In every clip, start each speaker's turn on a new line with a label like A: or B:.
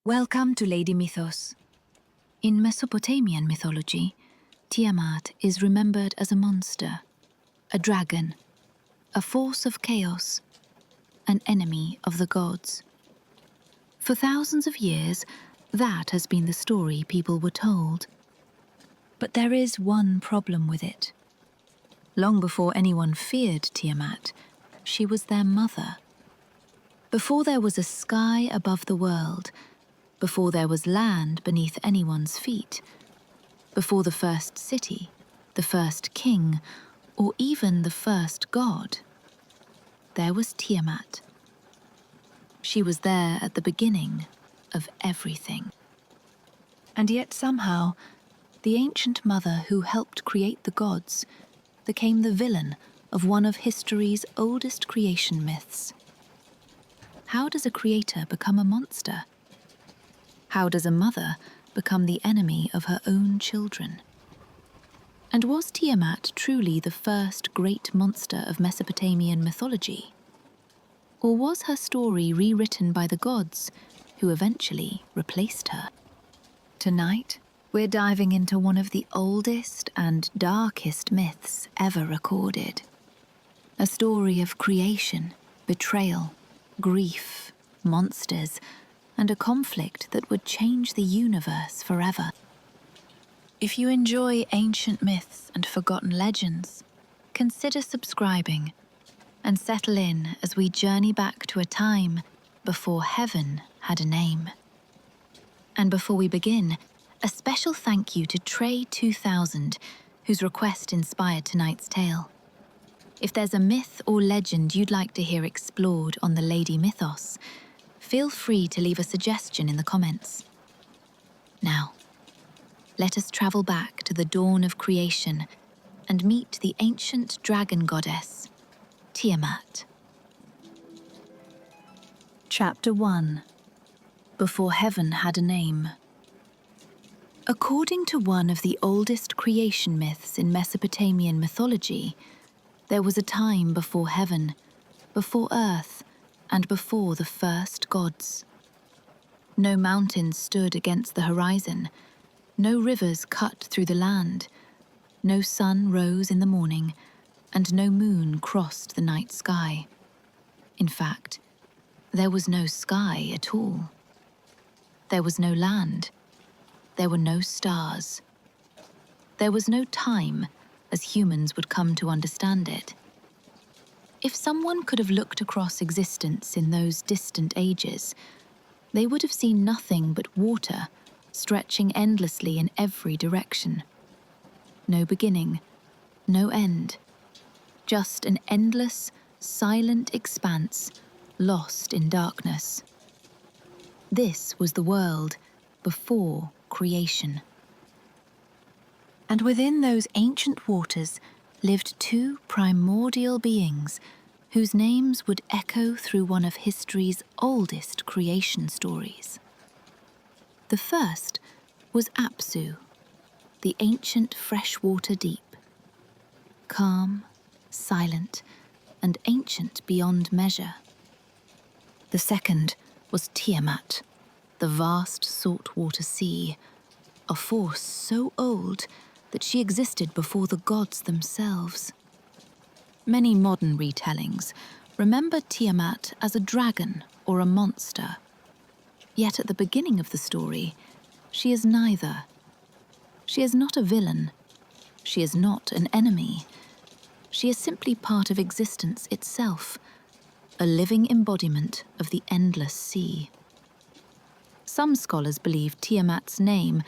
A: Welcome to Lady Mythos. In Mesopotamian mythology, Tiamat is remembered as a monster, a dragon, a force of chaos, an enemy of the gods. For thousands of years, that has been the story people were told. But there is one problem with it. Long before anyone feared Tiamat, she was their mother. Before there was a sky above the world, before there was land beneath anyone's feet, before the first city, the first king, or even the first god, there was Tiamat. She was there at the beginning of everything. And yet somehow, the ancient mother who helped create the gods became the villain of one of history's oldest creation myths. How does a creator become a monster? How does a mother become the enemy of her own children? And was Tiamat truly the first great monster of Mesopotamian mythology? Or was her story rewritten by the gods, who eventually replaced her? Tonight, we're diving into one of the oldest and darkest myths ever recorded. A story of creation, betrayal, grief, monsters, and a conflict that would change the universe forever. If you enjoy ancient myths and forgotten legends, consider subscribing and settle in as we journey back to a time before heaven had a name. And before we begin, a special thank you to Trey2000, whose request inspired tonight's tale. If there's a myth or legend you'd like to hear explored on the Lady Mythos, feel free to leave a suggestion in the comments. Now, let us travel back to the dawn of creation and meet the ancient dragon goddess, Tiamat. Chapter 1. Before Heaven Had a Name. According to one of the oldest creation myths in Mesopotamian mythology, there was a time before heaven, before earth, and before the first gods. No mountains stood against the horizon, no rivers cut through the land, no sun rose in the morning, and no moon crossed the night sky. In fact, there was no sky at all. There was no land. There were no stars. There was no time, as humans would come to understand it. If someone could have looked across existence in those distant ages, they would have seen nothing but water stretching endlessly in every direction. No beginning, no end. Just an endless, silent expanse, lost in darkness. This was the world before creation. And within those ancient waters lived two primordial beings whose names would echo through one of history's oldest creation stories. The first was Apsu, the ancient freshwater deep. Calm, silent, and ancient beyond measure. The second was Tiamat, the vast saltwater sea, a force so old that she existed before the gods themselves. Many modern retellings remember Tiamat as a dragon or a monster. Yet at the beginning of the story, she is neither. She is not a villain. She is not an enemy. She is simply part of existence itself, a living embodiment of the endless sea. Some scholars believe Tiamat's name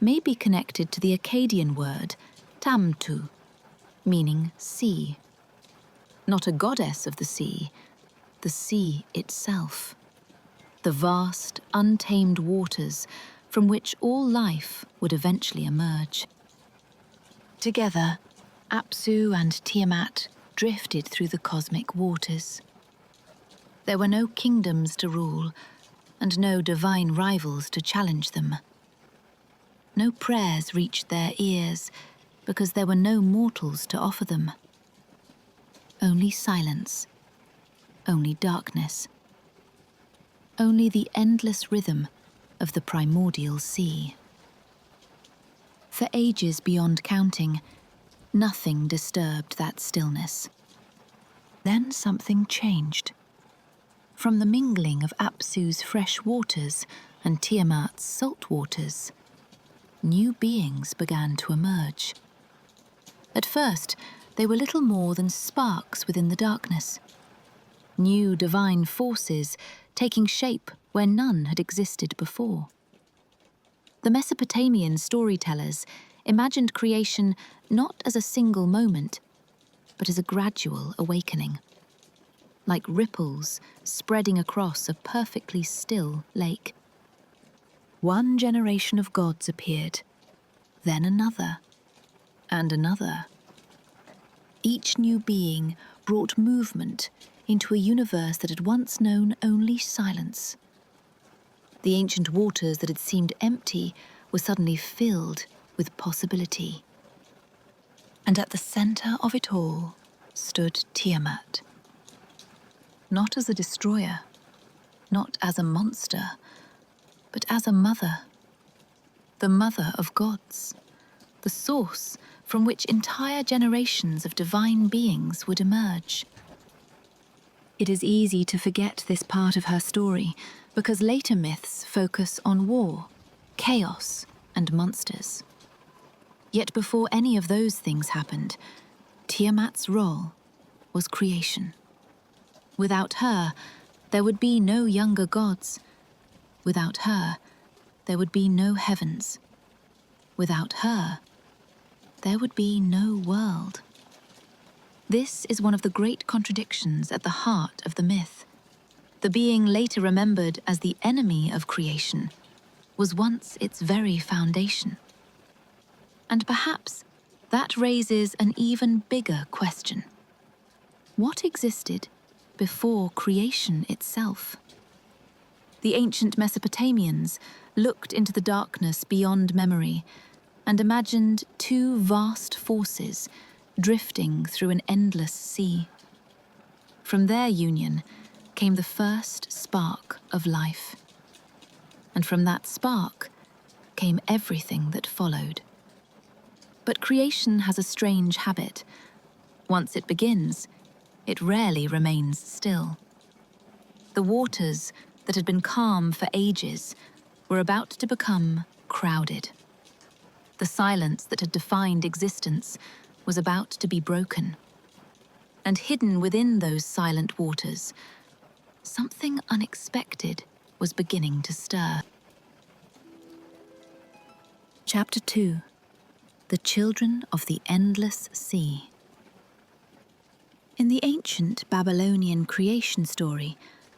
A: may be connected to the Akkadian word Tamtu, meaning sea. Not a goddess of the sea itself. The vast, untamed waters from which all life would eventually emerge. Together, Apsu and Tiamat drifted through the cosmic waters. There were no kingdoms to rule, and no divine rivals to challenge them. No prayers reached their ears, because there were no mortals to offer them. Only silence, only darkness. Only the endless rhythm of the primordial sea. For ages beyond counting, nothing disturbed that stillness. Then something changed. From the mingling of Apsu's fresh waters and Tiamat's salt waters, new beings began to emerge. At first, they were little more than sparks within the darkness. New divine forces taking shape where none had existed before. The Mesopotamian storytellers imagined creation not as a single moment, but as a gradual awakening, like ripples spreading across a perfectly still lake. One generation of gods appeared, then another, and another. Each new being brought movement into a universe that had once known only silence. The ancient waters that had seemed empty were suddenly filled with possibility. And at the center of it all stood Tiamat. Not as a destroyer, not as a monster, but as a mother. The mother of gods, the source from which entire generations of divine beings would emerge. It is easy to forget this part of her story because later myths focus on war, chaos, and monsters. Yet before any of those things happened, Tiamat's role was creation. Without her, there would be no younger gods. Without her, there would be no heavens. Without her, there would be no world. This is one of the great contradictions at the heart of the myth. The being later remembered as the enemy of creation was once its very foundation. And perhaps that raises an even bigger question. What existed before creation itself? The ancient Mesopotamians looked into the darkness beyond memory and imagined two vast forces drifting through an endless sea. From their union came the first spark of life. And from that spark came everything that followed. But creation has a strange habit. Once it begins, it rarely remains still. The waters that had been calm for ages were about to become crowded. The silence that had defined existence was about to be broken. And hidden within those silent waters, something unexpected was beginning to stir. Chapter 2: The Children of the Endless Sea. In the ancient Babylonian creation story,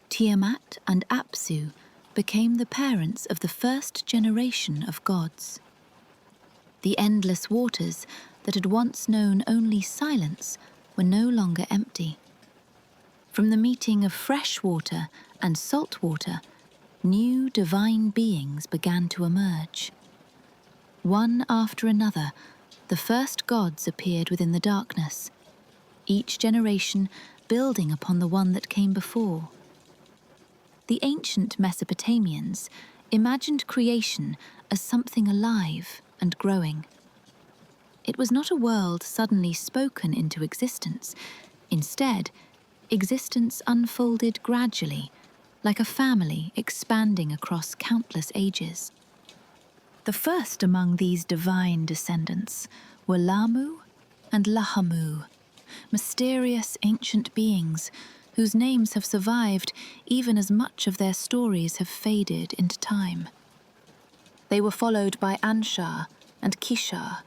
A: Tiamat and Apsu became the parents of the first generation of gods. The endless waters that had once known only silence were no longer empty. From the meeting of fresh water and salt water, new divine beings began to emerge. One after another, the first gods appeared within the darkness, each generation building upon the one that came before. The ancient Mesopotamians imagined creation as something alive and growing. It was not a world suddenly spoken into existence. Instead, existence unfolded gradually, like a family expanding across countless ages. The first among these divine descendants were Lamu and Lahamu, mysterious ancient beings whose names have survived even as much of their stories have faded into time. They were followed by Anshar and Kishar,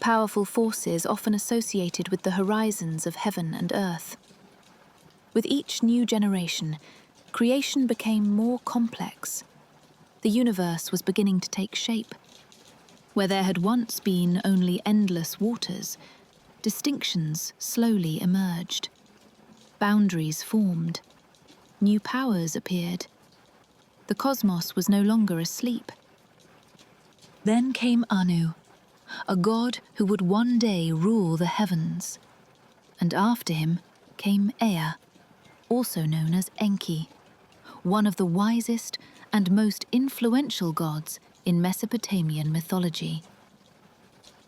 A: powerful forces often associated with the horizons of heaven and earth. With each new generation, creation became more complex. The universe was beginning to take shape. Where there had once been only endless waters, distinctions slowly emerged. Boundaries formed. New powers appeared. The cosmos was no longer asleep. Then came Anu, a god who would one day rule the heavens. And after him came Ea, also known as Enki, one of the wisest and most influential gods in Mesopotamian mythology.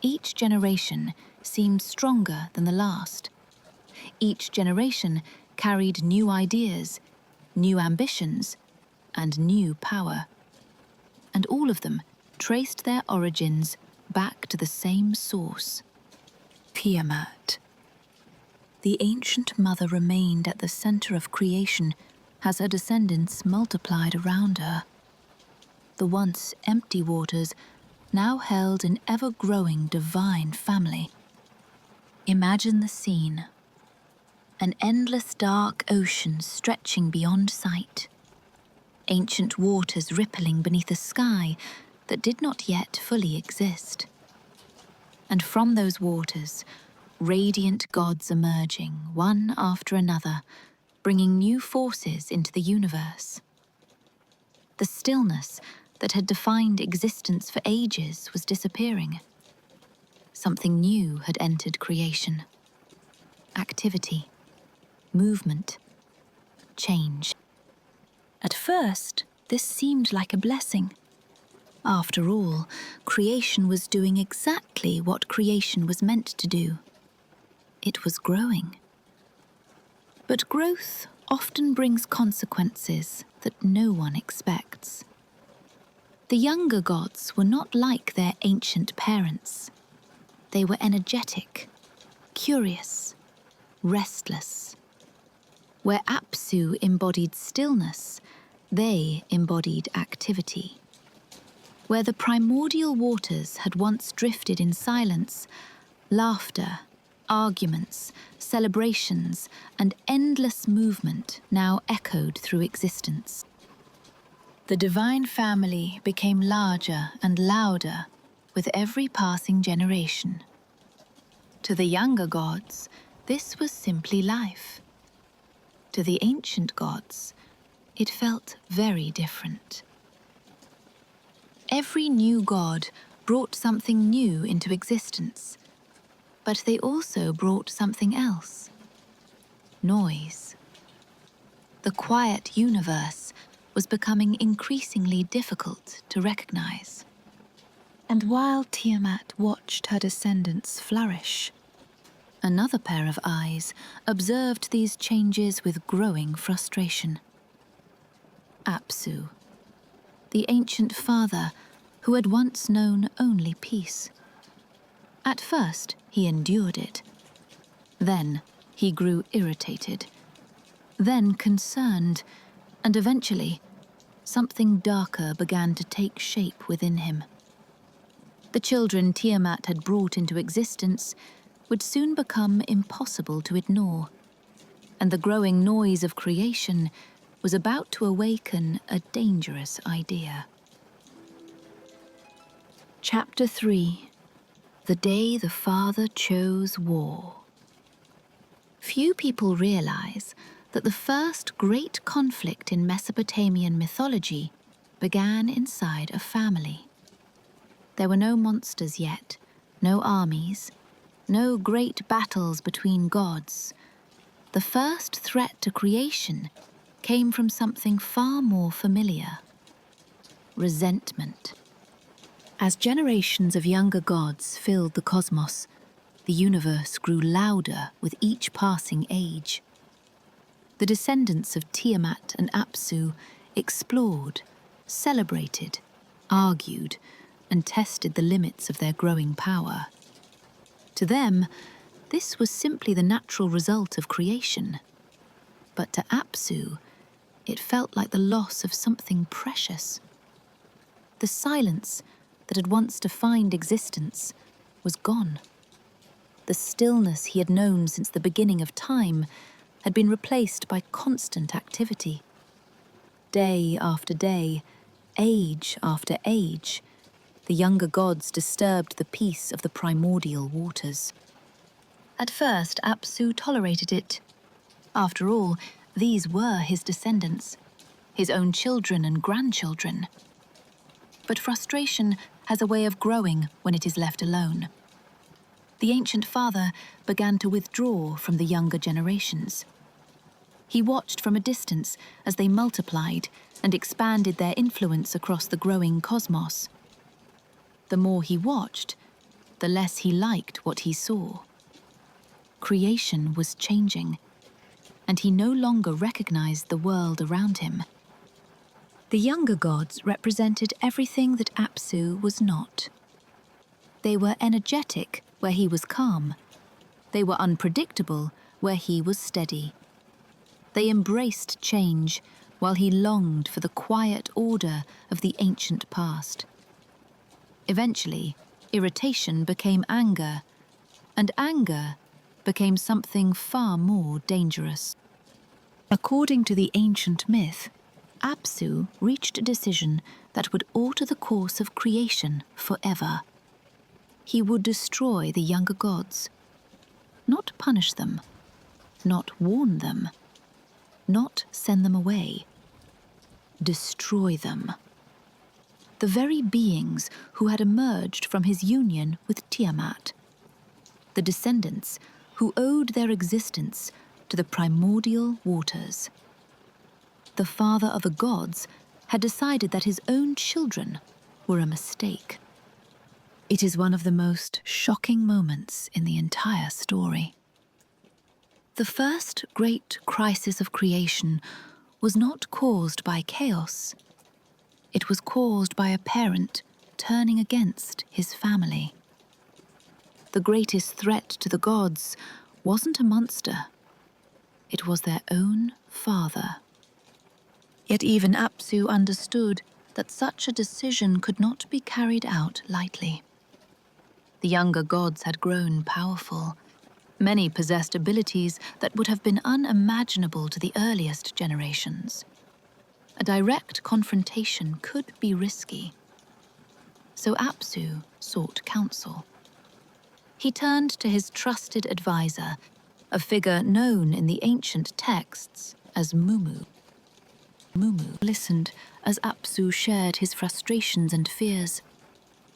A: Each generation seemed stronger than the last. Each generation carried new ideas, new ambitions, and new power. And all of them traced their origins back to the same source: Tiamat. The ancient mother remained at the center of creation as her descendants multiplied around her. The once empty waters now held an ever-growing divine family. Imagine the scene: an endless dark ocean stretching beyond sight, ancient waters rippling beneath a sky that did not yet fully exist. And from those waters, radiant gods emerging, one after another, bringing new forces into the universe. The stillness that had defined existence for ages was disappearing. Something new had entered creation. Activity, movement, change. At first, this seemed like a blessing. After all, creation was doing exactly what creation was meant to do. It was growing. But growth often brings consequences that no one expects. The younger gods were not like their ancient parents. They were energetic, curious, restless. Where Apsu embodied stillness, they embodied activity. Where the primordial waters had once drifted in silence, laughter, arguments, celebrations, and endless movement now echoed through existence. The divine family became larger and louder with every passing generation. To the younger gods, this was simply life. To the ancient gods, it felt very different. Every new god brought something new into existence, but they also brought something else: noise. The quiet universe was becoming increasingly difficult to recognize. And while Tiamat watched her descendants flourish, another pair of eyes observed these changes with growing frustration. Apsu, the ancient father who had once known only peace. At first, he endured it. Then, he grew irritated. Then concerned, and eventually, something darker began to take shape within him. The children Tiamat had brought into existence would soon become impossible to ignore, and the growing noise of creation was about to awaken a dangerous idea. Chapter 3: The Day the Father Chose War. Few people realize that the first great conflict in Mesopotamian mythology began inside a family. There were no monsters yet, no armies, no great battles between gods. The first threat to creation came from something far more familiar: resentment. As generations of younger gods filled the cosmos, the universe grew louder with each passing age. The descendants of Tiamat and Apsu explored, celebrated, argued, and tested the limits of their growing power. To them, this was simply the natural result of creation. But to Apsu, it felt like the loss of something precious. The silence that had once defined existence was gone. The stillness he had known since the beginning of time had been replaced by constant activity. Day after day, age after age, the younger gods disturbed the peace of the primordial waters. At first, Apsu tolerated it. After all, these were his descendants, his own children and grandchildren. But frustration has a way of growing when it is left alone. The ancient father began to withdraw from the younger generations. He watched from a distance as they multiplied and expanded their influence across the growing cosmos. The more he watched, the less he liked what he saw. Creation was changing, and he no longer recognized the world around him. The younger gods represented everything that Apsu was not. They were energetic where he was calm. They were unpredictable where he was steady. They embraced change while he longed for the quiet order of the ancient past. Eventually, irritation became anger, and anger became something far more dangerous. According to the ancient myth, Apsu reached a decision that would alter the course of creation forever. He would destroy the younger gods, not punish them, not warn them, not send them away. Destroy them. The very beings who had emerged from his union with Tiamat. The descendants who owed their existence to the primordial waters. The father of the gods had decided that his own children were a mistake. It is one of the most shocking moments in the entire story. The first great crisis of creation was not caused by chaos. It was caused by a parent turning against his family. The greatest threat to the gods wasn't a monster. It was their own father. Yet even Apsu understood that such a decision could not be carried out lightly. The younger gods had grown powerful. Many possessed abilities that would have been unimaginable to the earliest generations. A direct confrontation could be risky. So Apsu sought counsel. He turned to his trusted advisor, a figure known in the ancient texts as Mumu. Mumu listened as Apsu shared his frustrations and fears.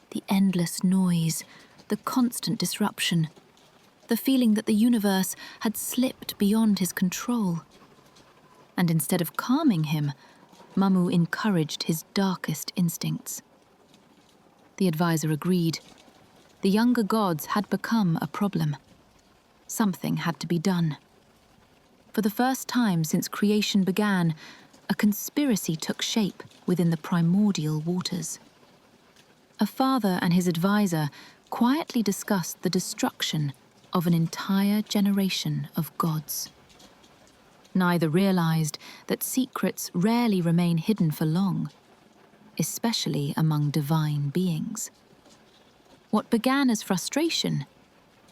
A: The endless noise, the constant disruption, the feeling that the universe had slipped beyond his control. And instead of calming him, Mumu encouraged his darkest instincts. The advisor agreed. The younger gods had become a problem. Something had to be done. For the first time since creation began, a conspiracy took shape within the primordial waters. A father and his advisor quietly discussed the destruction of an entire generation of gods. Neither realized that secrets rarely remain hidden for long, especially among divine beings. What began as frustration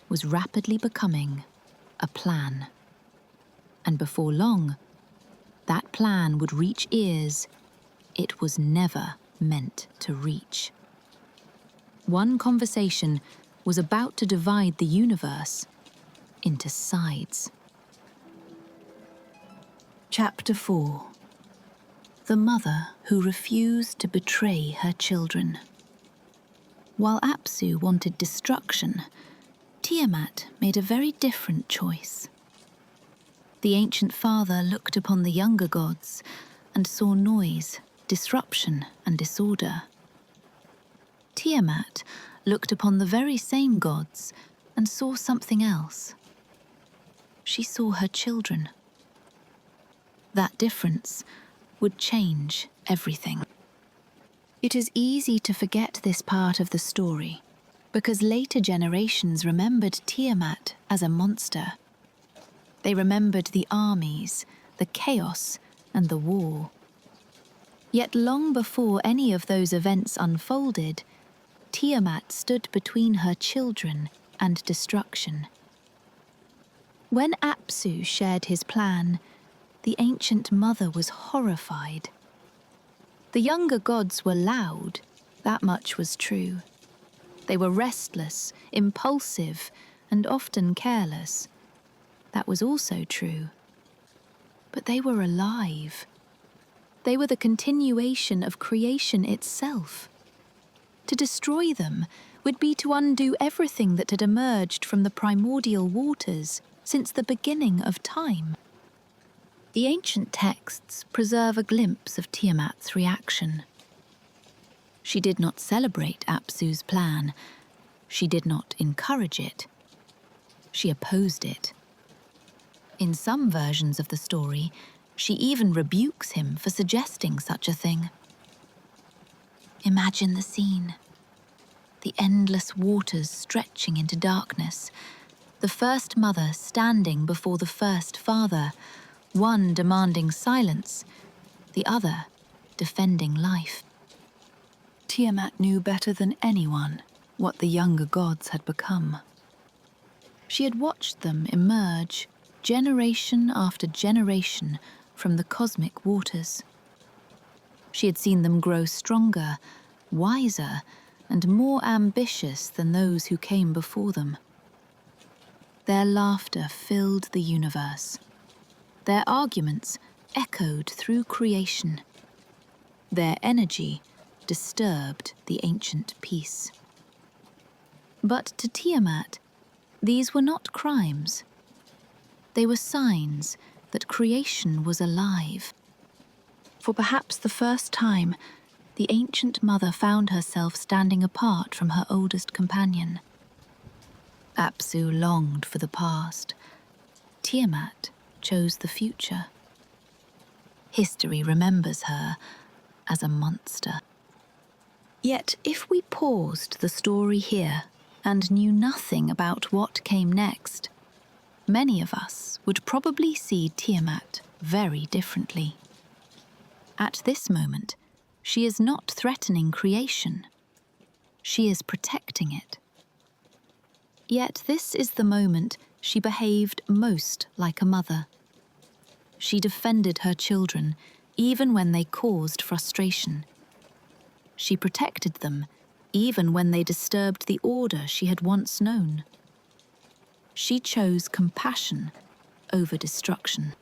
A: was rapidly becoming a plan. And before long, that plan would reach ears it was never meant to reach. One conversation was about to divide the universe into sides. Chapter 4. The mother who refused to betray her children. While Apsu wanted destruction, Tiamat made a very different choice. The ancient father looked upon the younger gods and saw noise, disruption, and disorder. Tiamat looked upon the very same gods and saw something else. She saw her children. That difference would change everything. It is easy to forget this part of the story because later generations remembered Tiamat as a monster. They remembered the armies, the chaos, and the war. Yet long before any of those events unfolded, Tiamat stood between her children and destruction. When Apsu shared his plan, the ancient mother was horrified. The younger gods were loud, that much was true. They were restless, impulsive, and often careless. That was also true. But they were alive. They were the continuation of creation itself. To destroy them would be to undo everything that had emerged from the primordial waters since the beginning of time. The ancient texts preserve a glimpse of Tiamat's reaction. She did not celebrate Apsu's plan. She did not encourage it. She opposed it. In some versions of the story, she even rebukes him for suggesting such a thing. Imagine the scene. The endless waters stretching into darkness, the first mother standing before the first father, one demanding silence, the other defending life. Tiamat knew better than anyone what the younger gods had become. She had watched them emerge, generation after generation, from the cosmic waters. She had seen them grow stronger, wiser, and more ambitious than those who came before them. Their laughter filled the universe. Their arguments echoed through creation. Their energy disturbed the ancient peace. But to Tiamat, these were not crimes. They were signs that creation was alive. For perhaps the first time, the ancient mother found herself standing apart from her oldest companion. Apsu longed for the past. Tiamat chose the future. History remembers her as a monster. Yet if we paused the story here and knew nothing about what came next, many of us would probably see Tiamat very differently. At this moment, she is not threatening creation. She is protecting it. Yet this is the moment she behaved most like a mother. She defended her children even when they caused frustration. She protected them even when they disturbed the order she had once known. She chose compassion over destruction.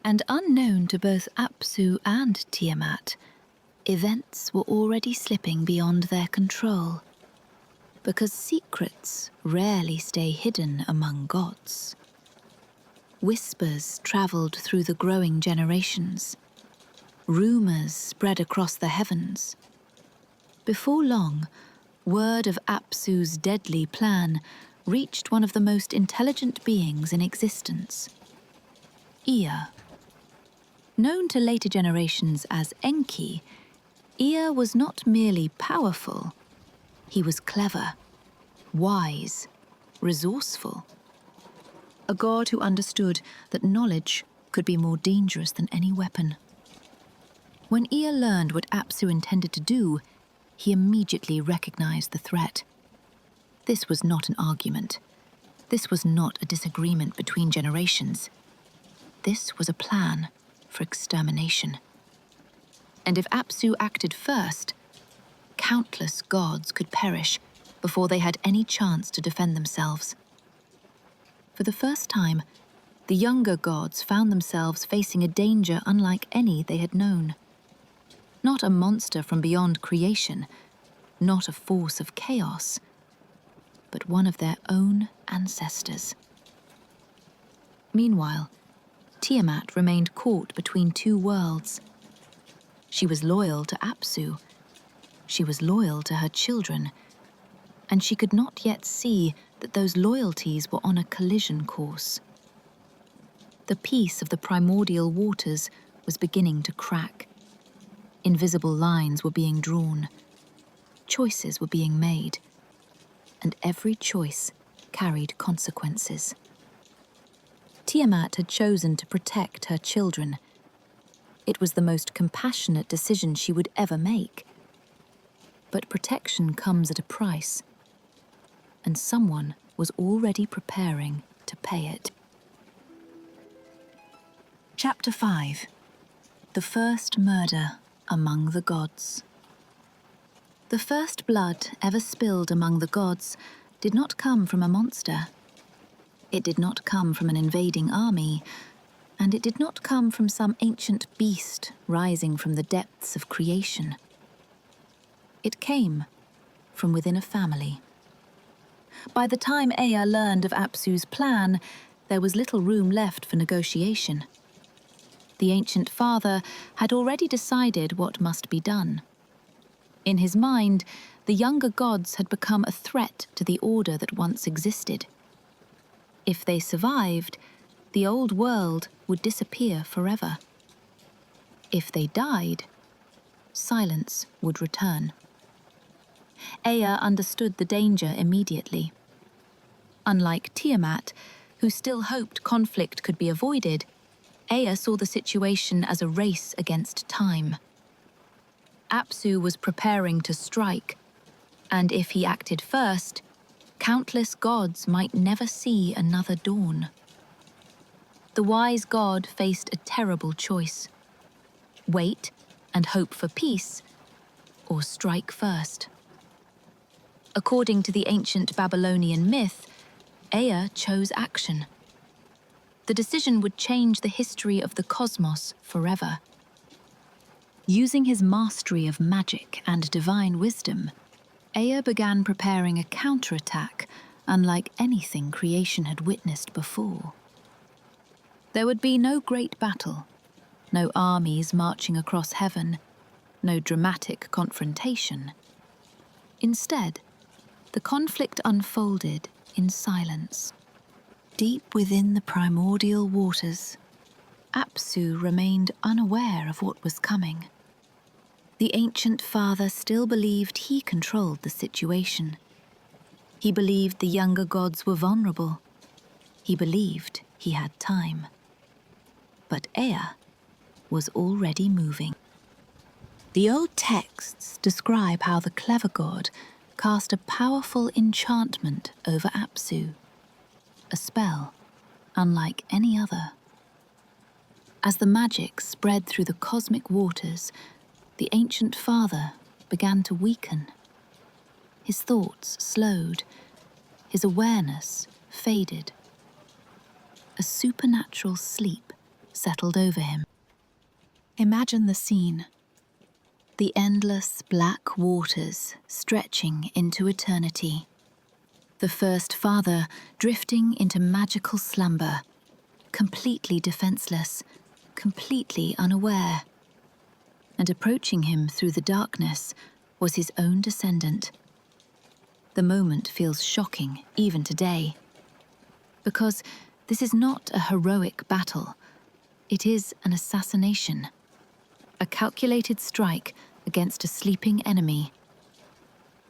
A: And unknown to both Apsu and Tiamat, events were already slipping beyond their control, because secrets rarely stay hidden among gods. Whispers travelled through the growing generations. Rumours spread across the heavens. Before long, word of Apsu's deadly plan reached one of the most intelligent beings in existence, Ea. Known to later generations as Enki, Ea was not merely powerful, he was clever, wise, resourceful. A god who understood that knowledge could be more dangerous than any weapon. When Ea learned what Apsu intended to do, he immediately recognized the threat. This was not an argument. This was not a disagreement between generations. This was a plan for extermination. And if Apsu acted first, countless gods could perish before they had any chance to defend themselves. For the first time, the younger gods found themselves facing a danger unlike any they had known. Not a monster from beyond creation, not a force of chaos, but one of their own ancestors. Meanwhile, Tiamat remained caught between two worlds. She was loyal to Apsu, she was loyal to her children, and she could not yet see that those loyalties were on a collision course. The peace of the primordial waters was beginning to crack. Invisible lines were being drawn. Choices were being made. And every choice carried consequences. Tiamat had chosen to protect her children. It was the most compassionate decision she would ever make. But protection comes at a price, and someone was already preparing to pay it. Chapter 5. The First Murder Among the Gods. The first blood ever spilled among the gods did not come from a monster. It did not come from an invading army, and it did not come from some ancient beast rising from the depths of creation. It came from within a family. By the time Ea learned of Apsu's plan, there was little room left for negotiation. The ancient father had already decided what must be done. In his mind, the younger gods had become a threat to the order that once existed. If they survived, the old world would disappear forever. If they died, silence would return. Ea understood the danger immediately. Unlike Tiamat, who still hoped conflict could be avoided, Ea saw the situation as a race against time. Apsu was preparing to strike, and if he acted first, countless gods might never see another dawn. The wise god faced a terrible choice: wait and hope for peace, or strike first. According to the ancient Babylonian myth, Ea chose action. The decision would change the history of the cosmos forever. Using his mastery of magic and divine wisdom, Ea began preparing a counterattack unlike anything creation had witnessed before. There would be no great battle, no armies marching across heaven, no dramatic confrontation. Instead, the conflict unfolded in silence. Deep within the primordial waters, Apsu remained unaware of what was coming. The ancient father still believed he controlled the situation. He believed the younger gods were vulnerable. He believed he had time. But Ea was already moving. The old texts describe how the clever god cast a powerful enchantment over Apsu, a spell unlike any other. As the magic spread through the cosmic waters, the ancient father began to weaken. His thoughts slowed, his awareness faded. A supernatural sleep settled over him. Imagine the scene. The endless black waters stretching into eternity. The first father drifting into magical slumber, completely defenseless, completely unaware. And approaching him through the darkness was his own descendant. The moment feels shocking even today, because this is not a heroic battle. It is an assassination, a calculated strike against a sleeping enemy.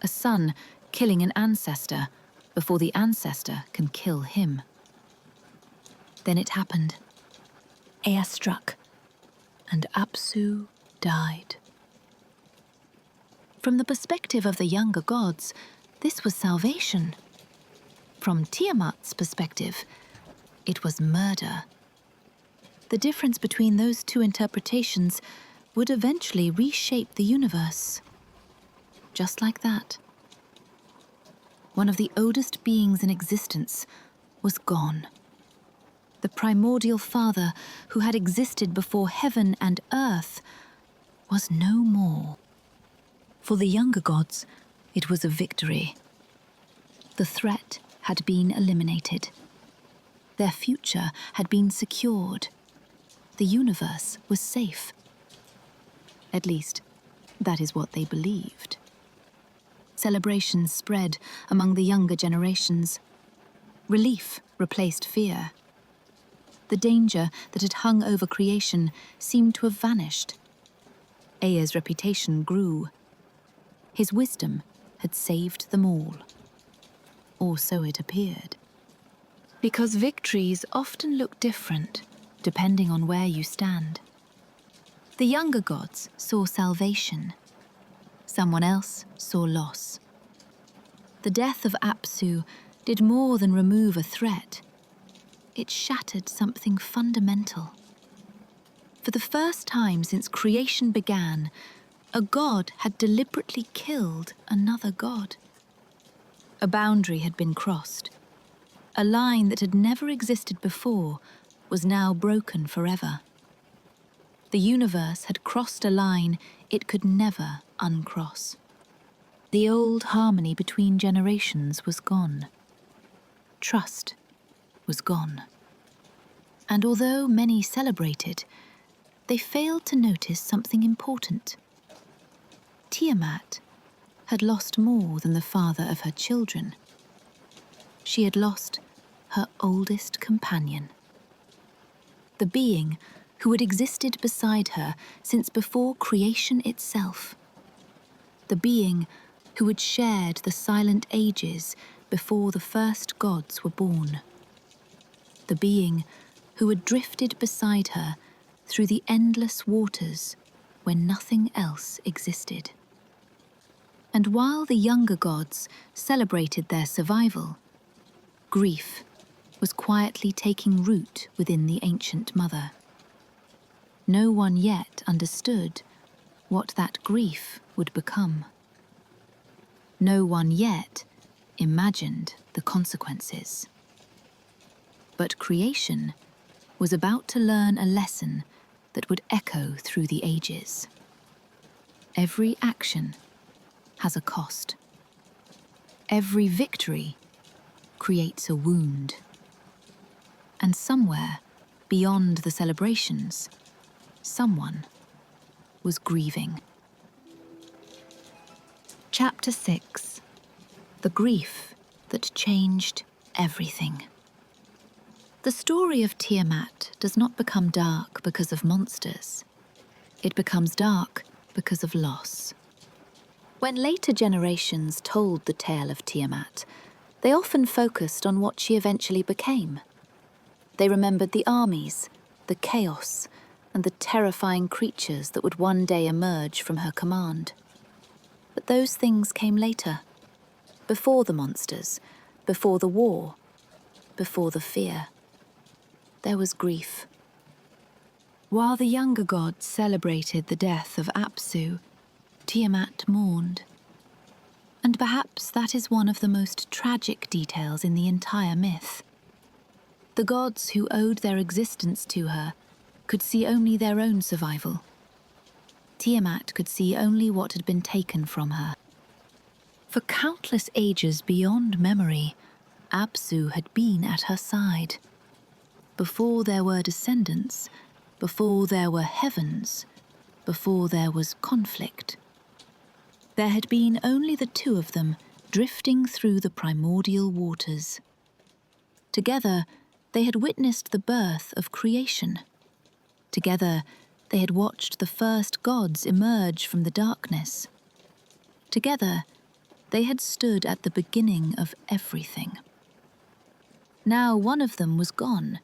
A: A son killing an ancestor before the ancestor can kill him. Then it happened. Ea struck, and Apsu died. From the perspective of the younger gods, this was salvation. From Tiamat's perspective, it was murder. The difference between those two interpretations would eventually reshape the universe. Just like that. One of the oldest beings in existence was gone. The primordial father who had existed before heaven and earth was no more. For the younger gods, it was a victory. The threat had been eliminated. Their future had been secured. The universe was safe. At least, that is what they believed. Celebrations spread among the younger generations. Relief replaced fear. The danger that had hung over creation seemed to have vanished. Ea's reputation grew. His wisdom had saved them all. Or so it appeared. Because victories often look different, depending on where you stand. The younger gods saw salvation. Someone else saw loss. The death of Apsu did more than remove a threat. It shattered something fundamental. For the first time since creation began, a god had deliberately killed another god. A boundary had been crossed. A line that had never existed before was now broken forever. The universe had crossed a line it could never uncross. The old harmony between generations was gone. Trust was gone. And although many celebrated, they failed to notice something important. Tiamat had lost more than the father of her children. She had lost her oldest companion. The being who had existed beside her since before creation itself. The being who had shared the silent ages before the first gods were born. The being who had drifted beside her through the endless waters when nothing else existed. And while the younger gods celebrated their survival, grief was quietly taking root within the ancient mother. No one yet understood what that grief would become. No one yet imagined the consequences. But creation was about to learn a lesson that would echo through the ages. Every action has a cost. Every victory creates a wound. And somewhere beyond the celebrations, someone was grieving. Chapter 6. The grief that changed everything. The story of Tiamat does not become dark because of monsters. It becomes dark because of loss. When later generations told the tale of Tiamat, they often focused on what she eventually became. They remembered the armies, the chaos, and the terrifying creatures that would one day emerge from her command. But those things came later, before the monsters, before the war, before the fear. There was grief. While the younger gods celebrated the death of Apsu, Tiamat mourned. And perhaps that is one of the most tragic details in the entire myth. The gods who owed their existence to her could see only their own survival. Tiamat could see only what had been taken from her. For countless ages beyond memory, Apsu had been at her side. Before there were descendants, before there were heavens, before there was conflict. There had been only the two of them drifting through the primordial waters. Together, they had witnessed the birth of creation. Together, they had watched the first gods emerge from the darkness. Together, they had stood at the beginning of everything. Now one of them was gone,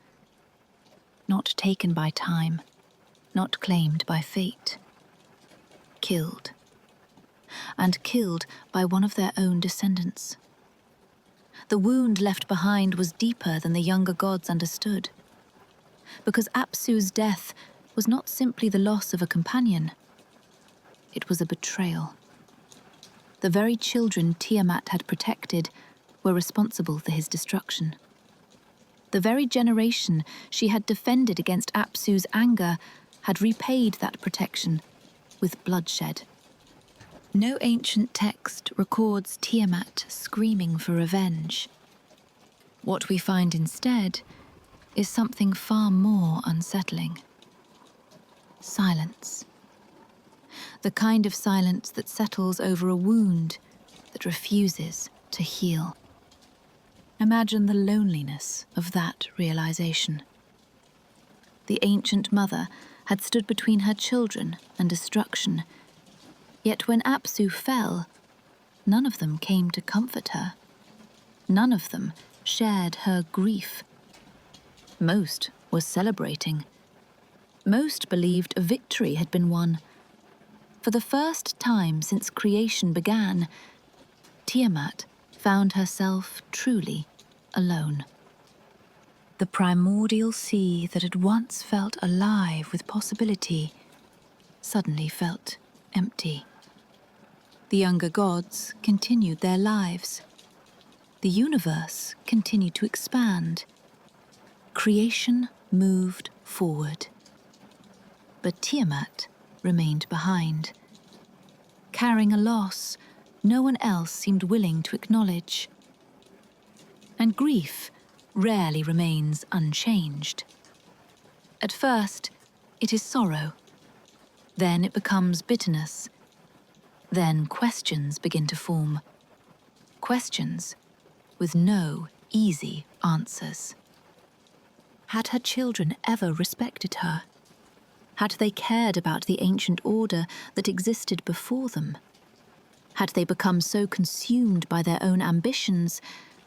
A: not taken by time, not claimed by fate. Killed. And killed by one of their own descendants. The wound left behind was deeper than the younger gods understood. Because Apsu's death was not simply the loss of a companion. It was a betrayal. The very children Tiamat had protected were responsible for his destruction. The very generation she had defended against Apsu's anger had repaid that protection with bloodshed. No ancient text records Tiamat screaming for revenge. What we find instead is something far more unsettling. Silence. The kind of silence that settles over a wound that refuses to heal. Imagine the loneliness of that realization. The ancient mother had stood between her children and destruction. Yet when Apsu fell, none of them came to comfort her. None of them shared her grief. Most were celebrating. Most believed a victory had been won. For the first time since creation began, Tiamat found herself truly alone. The primordial sea that had once felt alive with possibility suddenly felt empty. The younger gods continued their lives. The universe continued to expand. Creation moved forward. But Tiamat remained behind, carrying a loss no one else seemed willing to acknowledge. And grief rarely remains unchanged. At first, it is sorrow. Then it becomes bitterness. Then questions begin to form. Questions with no easy answers. Had her children ever respected her? Had they cared about the ancient order that existed before them? Had they become so consumed by their own ambitions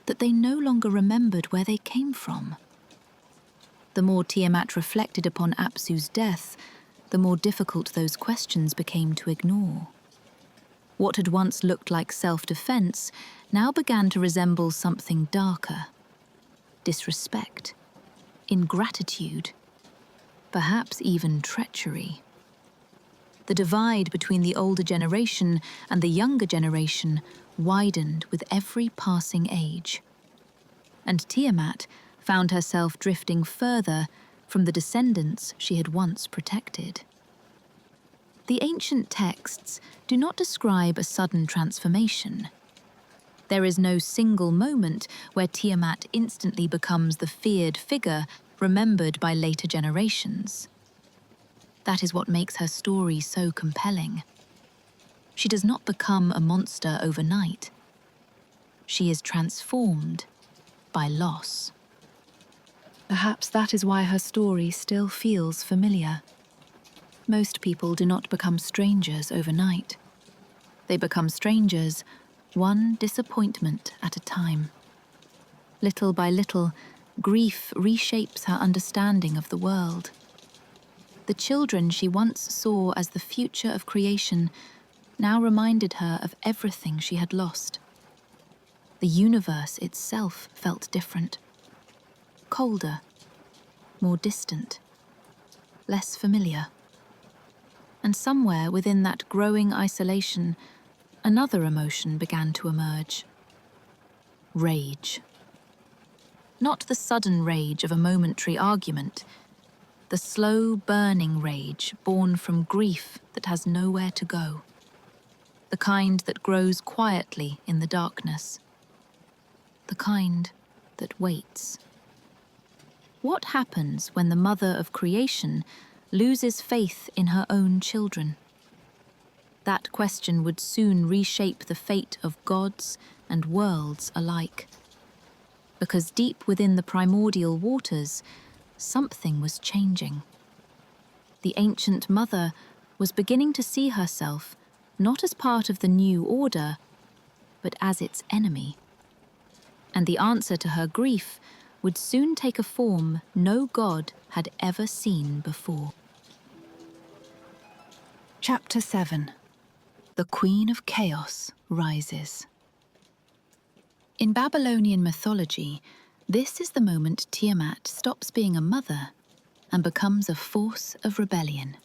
A: that they no longer remembered where they came from? The more Tiamat reflected upon Apsu's death, the more difficult those questions became to ignore. What had once looked like self-defense now began to resemble something darker. Disrespect, ingratitude, perhaps even treachery. The divide between the older generation and the younger generation widened with every passing age. And Tiamat found herself drifting further from the descendants she had once protected. The ancient texts do not describe a sudden transformation. There is no single moment where Tiamat instantly becomes the feared figure remembered by later generations. That is what makes her story so compelling. She does not become a monster overnight. She is transformed by loss. Perhaps that is why her story still feels familiar. Most people do not become strangers overnight. They become strangers one disappointment at a time. Little by little, grief reshapes her understanding of the world. The children she once saw as the future of creation now reminded her of everything she had lost. The universe itself felt different. Colder, more distant, less familiar. And somewhere within that growing isolation, another emotion began to emerge. Rage. Not the sudden rage of a momentary argument, the slow burning rage born from grief that has nowhere to go. The kind that grows quietly in the darkness. The kind that waits. What happens when the mother of creation loses faith in her own children? That question would soon reshape the fate of gods and worlds alike. Because deep within the primordial waters, something was changing. The ancient mother was beginning to see herself not as part of the new order, but as its enemy. And the answer to her grief would soon take a form no god had ever seen before. Chapter 7. The Queen of Chaos rises. In Babylonian mythology, this is the moment Tiamat stops being a mother and becomes a force of rebellion.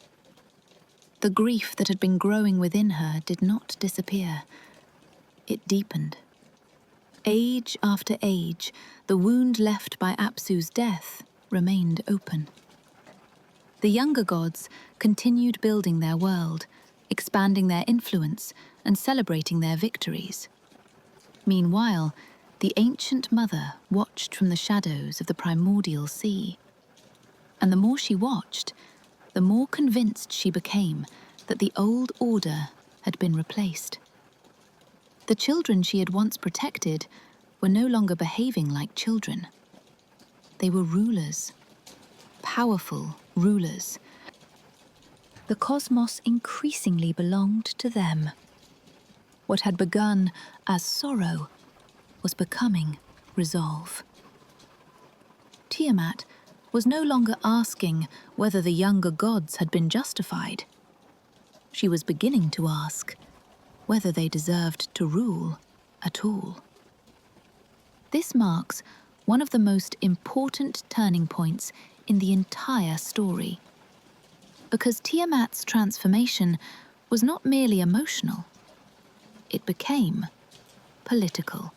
A: The grief that had been growing within her did not disappear. It deepened. Age after age, the wound left by Apsu's death remained open. The younger gods continued building their world, expanding their influence and celebrating their victories. Meanwhile, the ancient mother watched from the shadows of the primordial sea. And the more she watched, the more convinced she became that the old order had been replaced. The children she had once protected were no longer behaving like children. They were rulers, powerful rulers. The cosmos increasingly belonged to them. What had begun as sorrow was becoming resolve. Tiamat was no longer asking whether the younger gods had been justified. She was beginning to ask whether they deserved to rule at all. This marks one of the most important turning points in the entire story, because Tiamat's transformation was not merely emotional. It became political.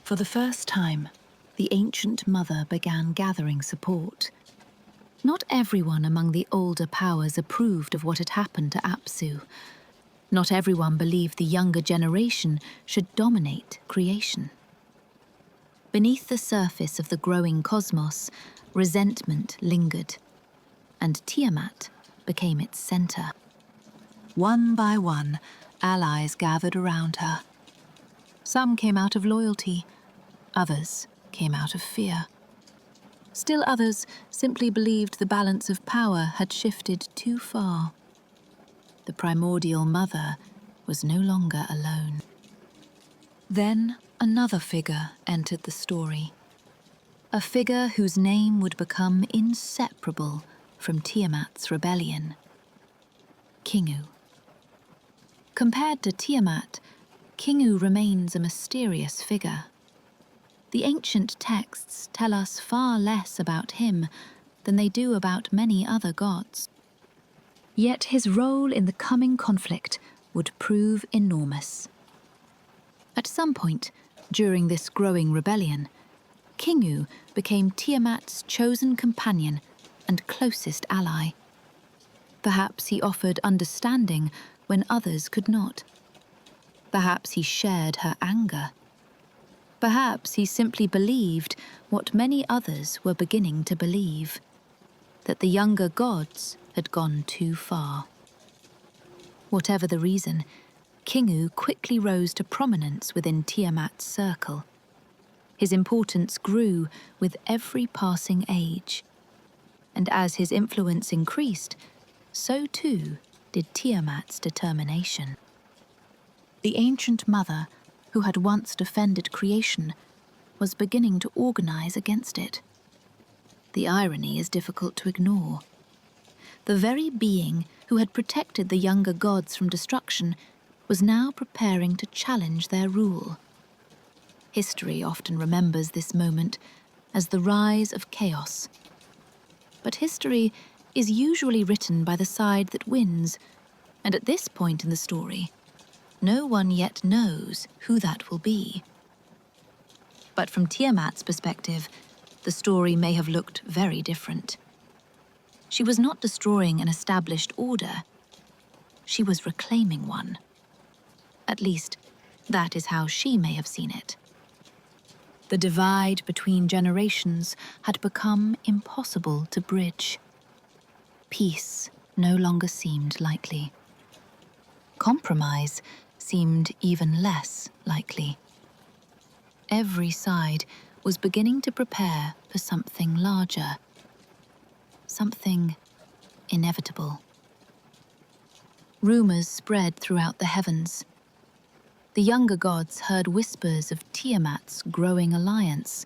A: For the first time, the ancient mother began gathering support. Not everyone among the older powers approved of what had happened to Apsu. Not everyone believed the younger generation should dominate creation. Beneath the surface of the growing cosmos, resentment lingered. and Tiamat became its center.
B: One by one, allies gathered around her. Some came out of loyalty, others came out of fear. Still others simply believed the balance of power had shifted too far. The primordial mother was no longer alone. Then another figure entered the story. A figure whose name would become inseparable from Tiamat's rebellion. Kingu. Compared to Tiamat, Kingu remains a mysterious figure. The ancient texts tell us far less about him than they do about many other gods. Yet his role in the coming conflict would prove enormous. At some point, during this growing rebellion, Kingu became Tiamat's chosen companion and closest ally. Perhaps he offered understanding when others could not. Perhaps he shared her anger. Perhaps he simply believed what many others were beginning to believe, that the younger gods had gone too far. Whatever the reason, Kingu quickly rose to prominence within Tiamat's circle. His importance grew with every passing age. And as his influence increased, so too did Tiamat's determination. The ancient mother, who had once defended creation, was beginning to organize against it. The irony is difficult to ignore. The very being who had protected the younger gods from destruction was now preparing to challenge their rule. History often remembers this moment as the rise of chaos. But history is usually written by the side that wins, and at this point in the story, no one yet knows who that will be. But from Tiamat's perspective, the story may have looked very different. She was not destroying an established order. She was reclaiming one. At least, that is how she may have seen it. The divide between generations had become impossible to bridge. Peace no longer seemed likely. Compromise seemed even less likely. Every side was beginning to prepare for something larger, something inevitable. Rumors spread throughout the heavens. The younger gods heard whispers of Tiamat's growing alliance.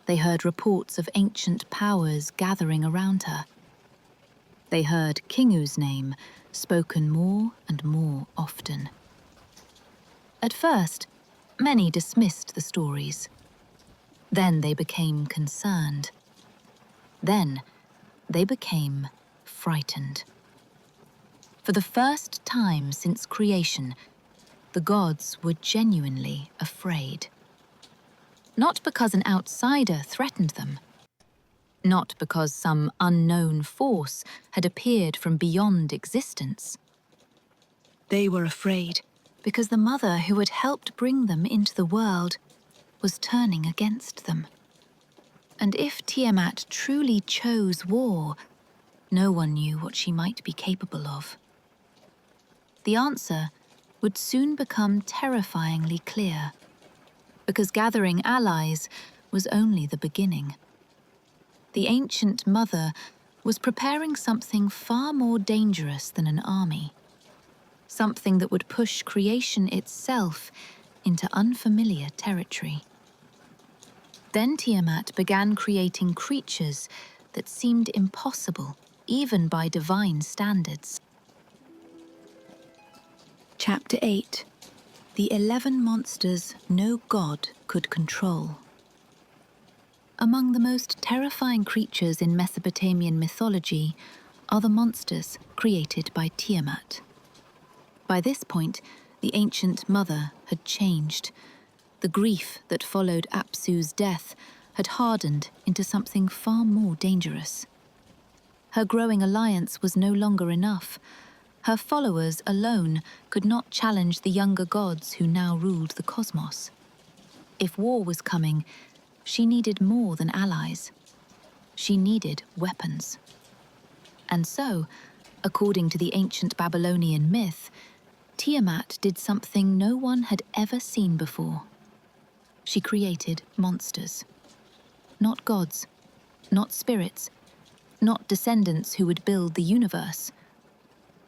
B: They heard reports of ancient powers gathering around her. They heard Kingu's name spoken more and more often. At first, many dismissed the stories. Then they became concerned. Then they became frightened. For the first time since creation, the gods were genuinely afraid. Not because an outsider threatened them. Not because some unknown force had appeared from beyond existence. They were afraid because the mother who had helped bring them into the world was turning against them. And if Tiamat truly chose war, no one knew what she might be capable of. The answer would soon become terrifyingly clear, because gathering allies was only the beginning. The ancient mother was preparing something far more dangerous than an army. Something that would push creation itself into unfamiliar territory. Then Tiamat began creating creatures that seemed impossible, even by divine standards. Chapter 8. The 11 monsters no god could control. Among the most terrifying creatures in Mesopotamian mythology are the monsters created by Tiamat. By this point, the ancient mother had changed. The grief that followed Apsu's death had hardened into something far more dangerous. Her growing alliance was no longer enough. Her followers alone could not challenge the younger gods who now ruled the cosmos. If war was coming, she needed more than allies. She needed weapons.
A: And so, according to the ancient Babylonian myth, Tiamat did something no one had ever seen before. She created monsters. Not gods, not spirits, not descendants who would build the universe.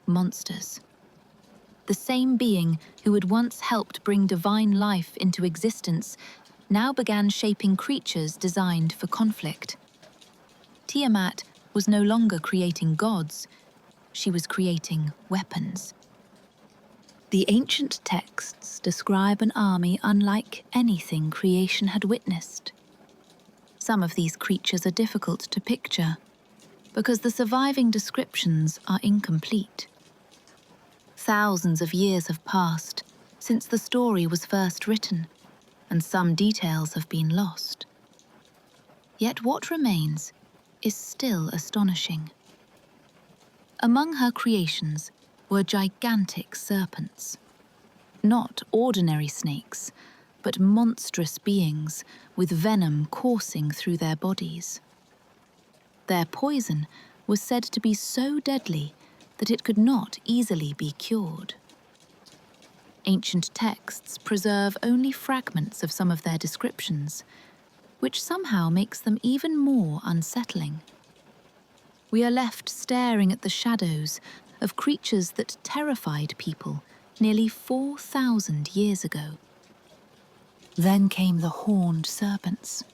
A: Monsters. The same being who had once helped bring divine life into existence now began shaping creatures designed for conflict. Tiamat was no longer creating gods, she was creating weapons. The ancient texts describe an army unlike anything creation had witnessed. Some of these creatures are difficult to picture because the surviving descriptions are incomplete. Thousands of years have passed since the story was first written, and some details have been lost. Yet what remains is still astonishing. Among her creations were gigantic serpents. Not ordinary snakes, but monstrous beings with venom coursing through their bodies. Their poison was said to be so deadly that it could not easily be cured. Ancient texts preserve only fragments of some of their descriptions, which somehow makes them even more unsettling. We are left staring at the shadows of creatures that terrified people nearly 4,000 years ago. Then came the horned serpents,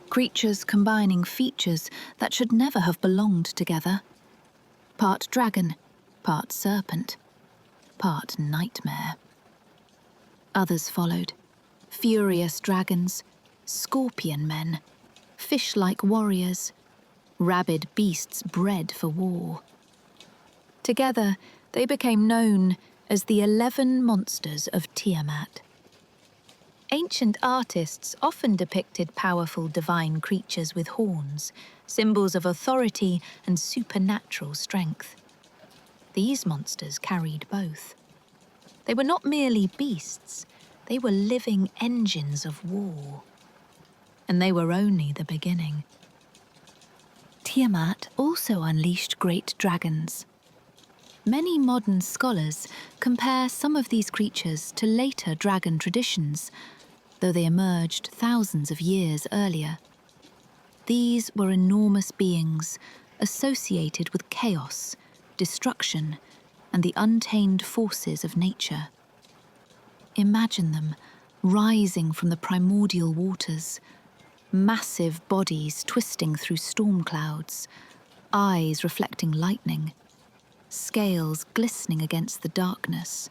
A: creatures combining features that should never have belonged together. Part dragon, part serpent, part nightmare. Others followed, furious dragons, scorpion men, fish-like warriors, rabid beasts bred for war. Together, they became known as the 11 monsters of Tiamat. Ancient artists often depicted powerful divine creatures with horns, symbols of authority and supernatural strength. These monsters carried both. They were not merely beasts, they were living engines of war. And they were only the beginning. Tiamat also unleashed great dragons. Many modern scholars compare some of these creatures to later dragon traditions, though they emerged thousands of years earlier. These were enormous beings associated with chaos, destruction, and the untamed forces of nature. Imagine them rising from the primordial waters, massive bodies twisting through storm clouds, eyes reflecting lightning, scales glistening against the darkness.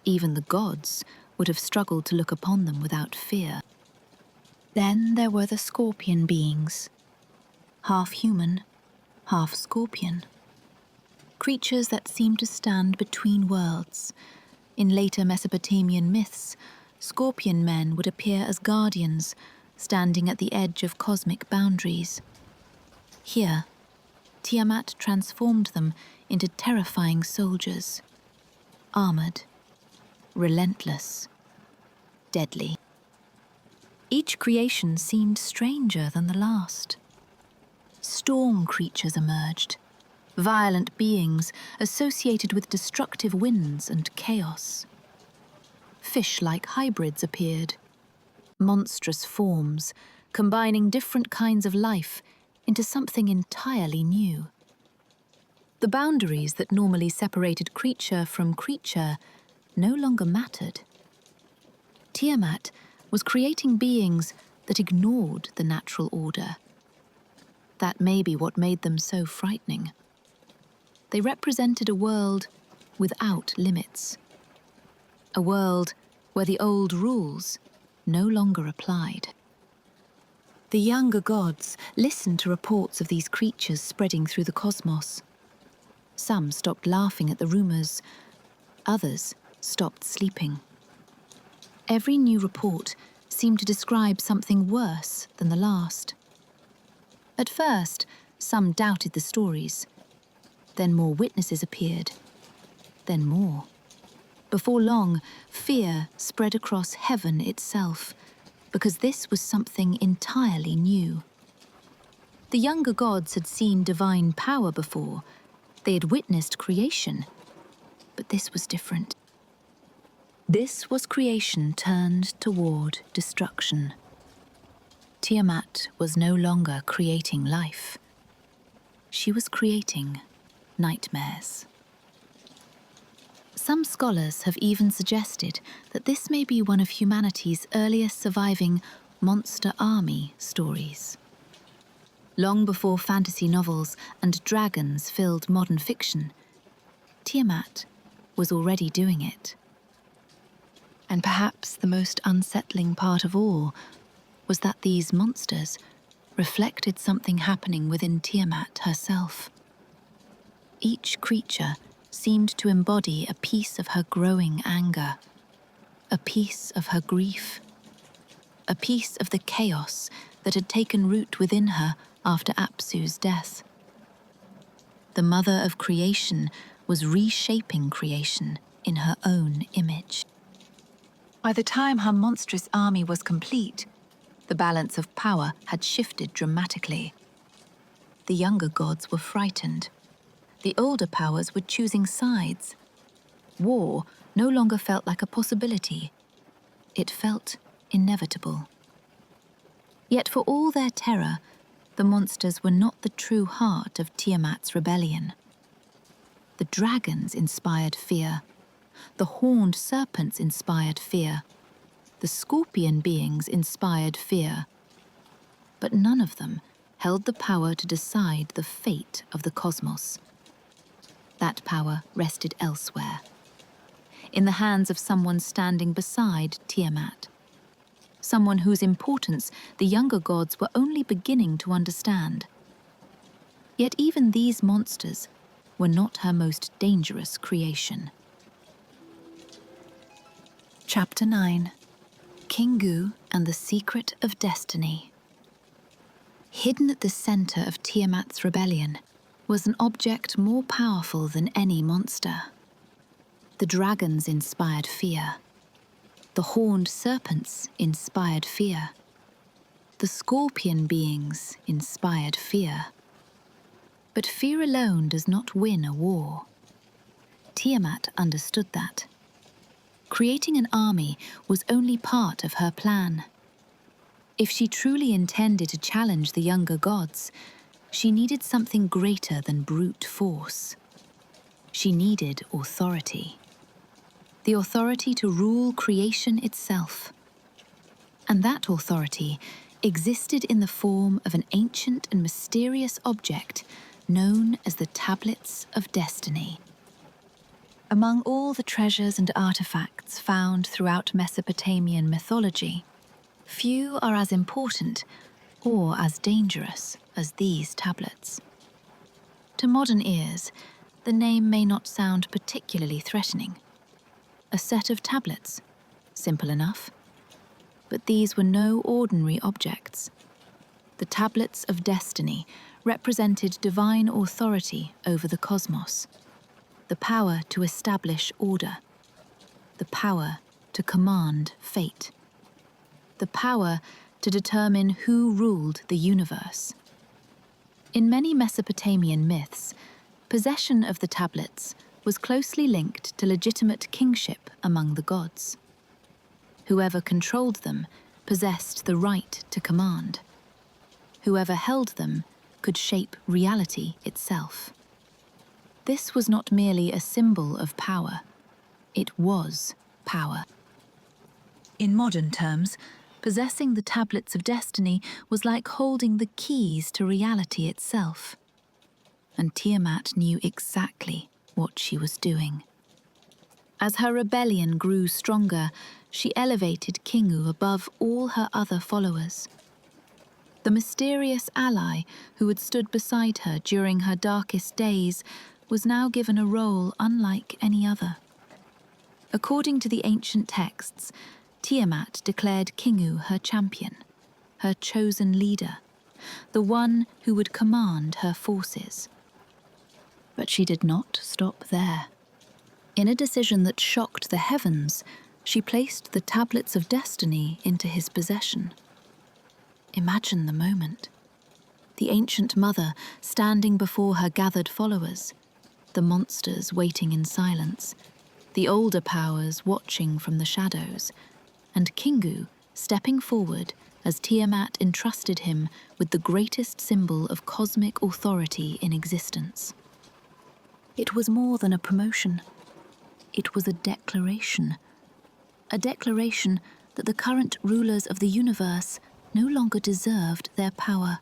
A: Even the gods would have struggled to look upon them without fear. Then there were the scorpion beings, half human, half scorpion. Creatures that seemed to stand between worlds. In later Mesopotamian myths, scorpion men would appear as guardians, standing at the edge of cosmic boundaries. Here, Tiamat transformed them into terrifying soldiers, armored, relentless, deadly. Each creation seemed stranger than the last. Storm creatures emerged, violent beings associated with destructive winds and chaos. Fish-like hybrids appeared, monstrous forms combining different kinds of life into something entirely new. The boundaries that normally separated creature from creature no longer mattered. Tiamat was creating beings that ignored the natural order. That may be what made them so frightening. They represented a world without limits. A world where the old rules no longer applied. The younger gods listened to reports of these creatures spreading through the cosmos. Some stopped laughing at the rumors, others stopped sleeping. Every new report seemed to describe something worse than the last. At first, some doubted the stories. Then more witnesses appeared. Then more. Before long, fear spread across heaven itself, because this was something entirely new. The younger gods had seen divine power before. They had witnessed creation. But this was different. This was creation turned toward destruction. Tiamat was no longer creating life. She was creating nightmares. Some scholars have even suggested that this may be one of humanity's earliest surviving monster army stories. Long before fantasy novels and dragons filled modern fiction, Tiamat was already doing it. And perhaps the most unsettling part of all was that these monsters reflected something happening within Tiamat herself. Each creature seemed to embody a piece of her growing anger, a piece of her grief, a piece of the chaos that had taken root within her after Apsu's death. The mother of creation was reshaping creation in her own image. By the time her monstrous army was complete, the balance of power had shifted dramatically. The younger gods were frightened. The older powers were choosing sides. War no longer felt like a possibility. It felt inevitable. Yet for all their terror, the monsters were not the true heart of Tiamat's rebellion. The dragons inspired fear. The horned serpents inspired fear. The scorpion beings inspired fear. But none of them held the power to decide the fate of the cosmos. That power rested elsewhere, in the hands of someone standing beside Tiamat, someone whose importance the younger gods were only beginning to understand. Yet even these monsters were not her most dangerous creation. Chapter 9. Kingu and the Secret of Destiny. Hidden at the center of Tiamat's rebellion was an object more powerful than any monster. The dragons inspired fear. The horned serpents inspired fear. The scorpion beings inspired fear. But fear alone does not win a war. Tiamat understood that. Creating an army was only part of her plan. If she truly intended to challenge the younger gods, she needed something greater than brute force. She needed authority. The authority to rule creation itself. And that authority existed in the form of an ancient and mysterious object known as the Tablets of Destiny. Among all the treasures and artifacts found throughout Mesopotamian mythology, few are as important or as dangerous as these tablets. To modern ears, the name may not sound particularly threatening. A set of tablets, simple enough. But these were no ordinary objects. The Tablets of Destiny represented divine authority over the cosmos, the power to establish order, the power to command fate, the power to determine who ruled the universe. In many Mesopotamian myths, possession of the tablets was closely linked to legitimate kingship among the gods. Whoever controlled them possessed the right to command. Whoever held them could shape reality itself. This was not merely a symbol of power, it was power. In modern terms, possessing the Tablets of Destiny was like holding the keys to reality itself. And Tiamat knew exactly what she was doing. As her rebellion grew stronger, she elevated Kingu above all her other followers. The mysterious ally who had stood beside her during her darkest days was now given a role unlike any other. According to the ancient texts, Tiamat declared Kingu her champion, her chosen leader, the one who would command her forces. But she did not stop there. In a decision that shocked the heavens, she placed the Tablets of Destiny into his possession. Imagine the moment.
B: the ancient mother standing before her gathered followers, the monsters waiting in silence, the older powers watching from the shadows, and Kingu stepping forward as Tiamat entrusted him with the greatest symbol of cosmic authority in existence. It was more than a promotion. It was a declaration that the current rulers of the universe no longer deserved their power.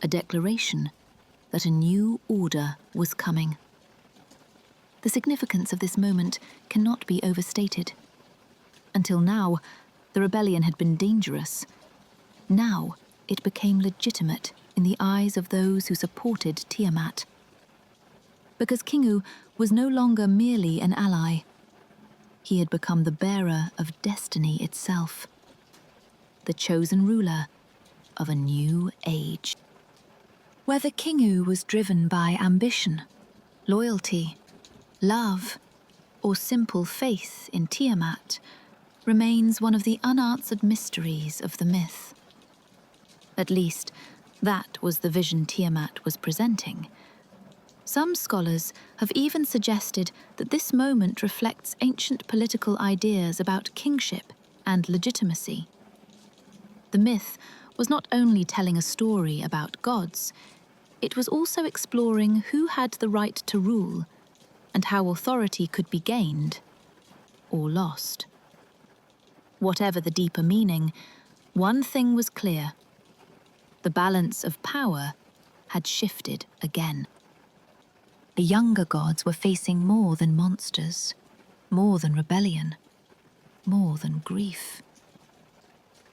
B: A declaration that a new order was coming. The significance of this moment cannot be overstated. Until now, the rebellion had been dangerous. Now, it became legitimate in the eyes of those who supported Tiamat. Because Kingu was no longer merely an ally. He had become the bearer of destiny itself. The chosen ruler of a new age. Whether Kingu was driven by ambition, loyalty, love, or simple faith in Tiamat remains one of the unanswered mysteries of the myth. At least, that was the vision Tiamat was presenting. Some scholars have even suggested that this moment reflects ancient political ideas about kingship and legitimacy. The myth was not only telling a story about gods, it was also exploring who had the right to rule and how authority could be gained or lost. Whatever the deeper meaning, one thing was clear. The balance of power had shifted again. The younger gods were facing more than monsters, more than rebellion, more than grief.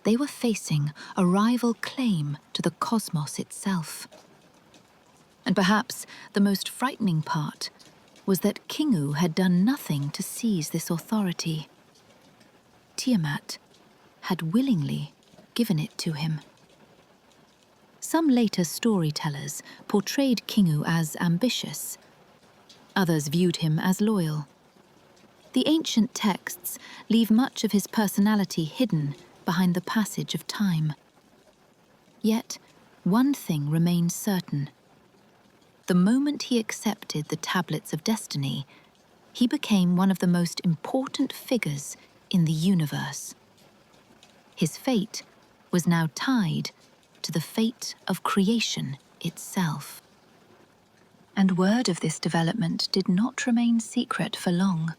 B: They were facing a rival claim to the cosmos itself. And perhaps the most frightening part was that Kingu had done nothing to seize this authority. Tiamat had willingly given it to him. Some later storytellers portrayed Kingu as ambitious. Others viewed him as loyal. The ancient texts leave much of his personality hidden behind the passage of time. Yet, one thing remains certain. The moment he accepted the tablets of destiny, he became one of the most important figures in the universe. His fate was now tied to the fate of creation itself. And word of this development did not remain secret for long.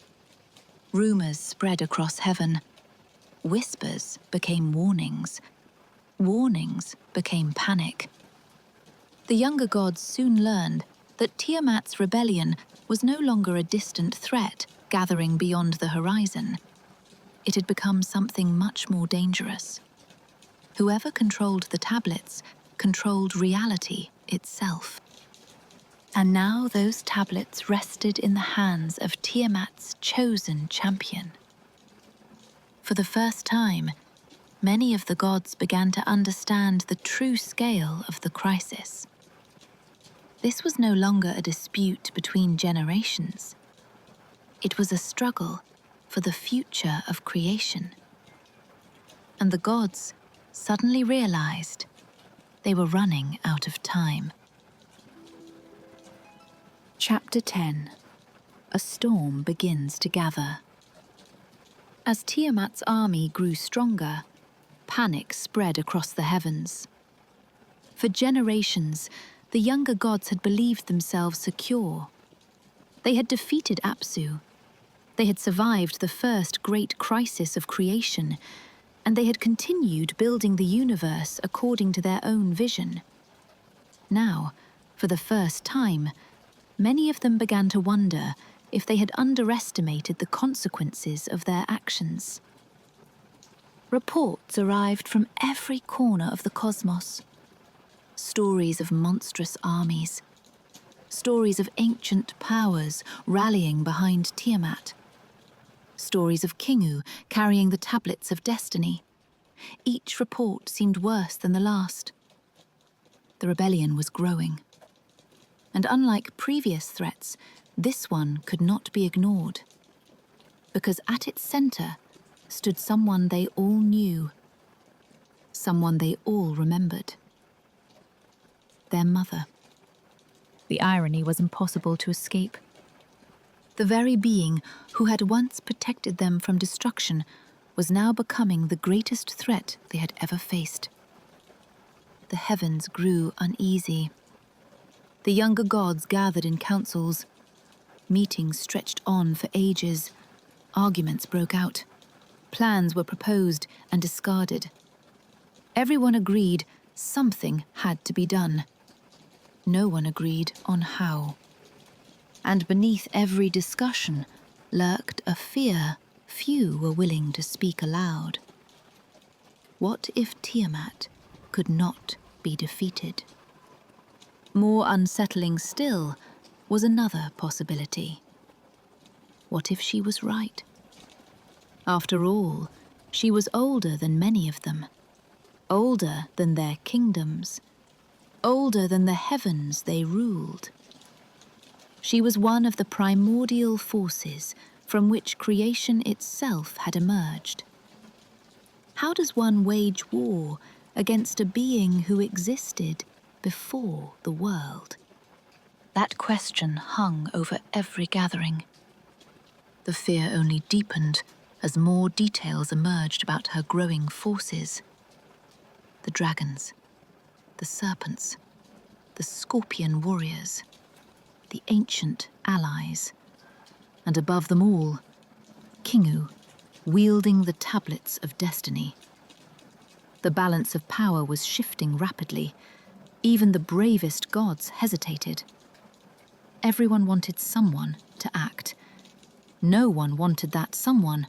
B: Rumors spread across heaven. Whispers became warnings. Warnings became panic. The younger gods soon learned that Tiamat's rebellion was no longer a distant threat gathering beyond the horizon. It had become something much more dangerous. Whoever controlled the tablets controlled reality itself. And now those tablets rested in the hands of Tiamat's chosen champion. For the first time, many of the gods began to understand the true scale of the crisis. This was no longer a dispute between generations. It was a struggle for the future of creation. And the gods suddenly realized they were running out of time. Chapter 10. A storm begins to gather. As Tiamat's army grew stronger, panic spread across the heavens. For generations, the younger gods had believed themselves secure. They had defeated Apsu. They had survived the first great crisis of creation, and they had continued building the universe according to their own vision. Now, for the first time, many of them began to wonder if they had underestimated the consequences of their actions. Reports arrived from every corner of the cosmos. Stories of monstrous armies. Stories of ancient powers rallying behind Tiamat. Stories of Kingu carrying the tablets of destiny. Each report seemed worse than the last. The rebellion was growing. And unlike previous threats, this one could not be ignored. Because at its center stood someone they all knew. Someone they all remembered.
A: their mother. The irony was impossible to escape. The very being who had once protected them from destruction was now becoming the greatest threat they had ever faced. The heavens grew uneasy. The younger gods gathered in councils. Meetings stretched on for ages. Arguments broke out. Plans were proposed and discarded. Everyone agreed something had to be done. No one agreed on how. And beneath every discussion lurked a fear few were willing to speak aloud. What if Tiamat could not be defeated? More unsettling still was another possibility. What if she was right? After all, she was older than many of them, older than their kingdoms, older than the heavens they ruled. She was one of the primordial forces from which creation itself had emerged. How does one wage war against a being who existed before the world? That question hung over every gathering. The fear only deepened as more details emerged about her growing forces. The dragons, the serpents, the scorpion warriors, the ancient allies, and above them all, Kingu, wielding the tablets of destiny. The balance of power was shifting rapidly. Even the bravest gods hesitated. Everyone wanted someone to act. No one wanted that someone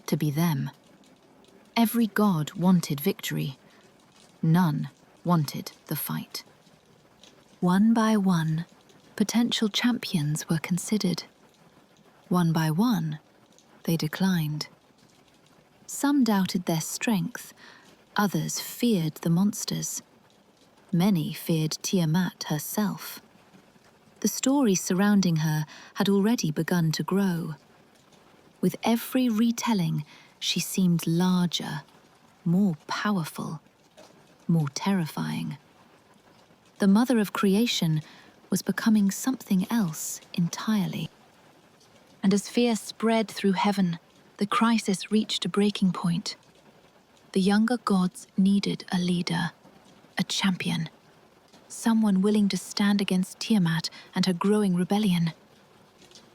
A: to be them. Every god wanted victory. None wanted the fight. One by one, potential champions were considered. One by one, they declined. Some doubted their strength, others feared the monsters. Many feared Tiamat herself. The story surrounding her had already begun to grow. With every retelling, she seemed larger, more powerful, more terrifying. The mother of creation was becoming something else entirely. And as fear spread through heaven, the crisis reached a breaking point. The younger gods needed a leader, a champion, someone willing to stand against Tiamat and her growing rebellion.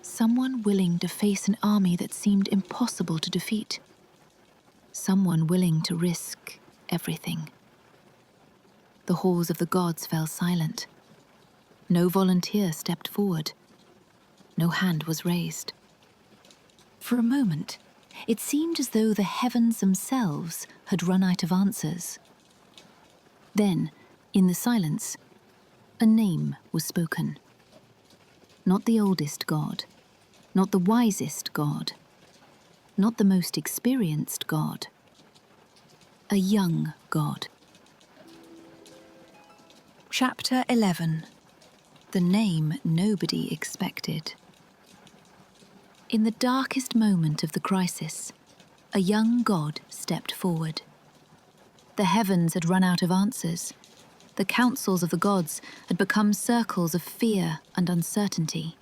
A: Someone willing to face an army that seemed impossible to defeat. Someone willing to risk everything. The halls of the gods fell silent. No volunteer stepped forward. No hand was raised. For a moment, it seemed as though the heavens themselves had run out of answers. Then, in the silence, a name was spoken. Not the oldest god, not the wisest god, not the most experienced god. A young god. Chapter 11. The name nobody expected. In the darkest moment of the crisis, a young god stepped forward. The heavens had run out of answers. The councils of the gods had become circles of fear and uncertainty.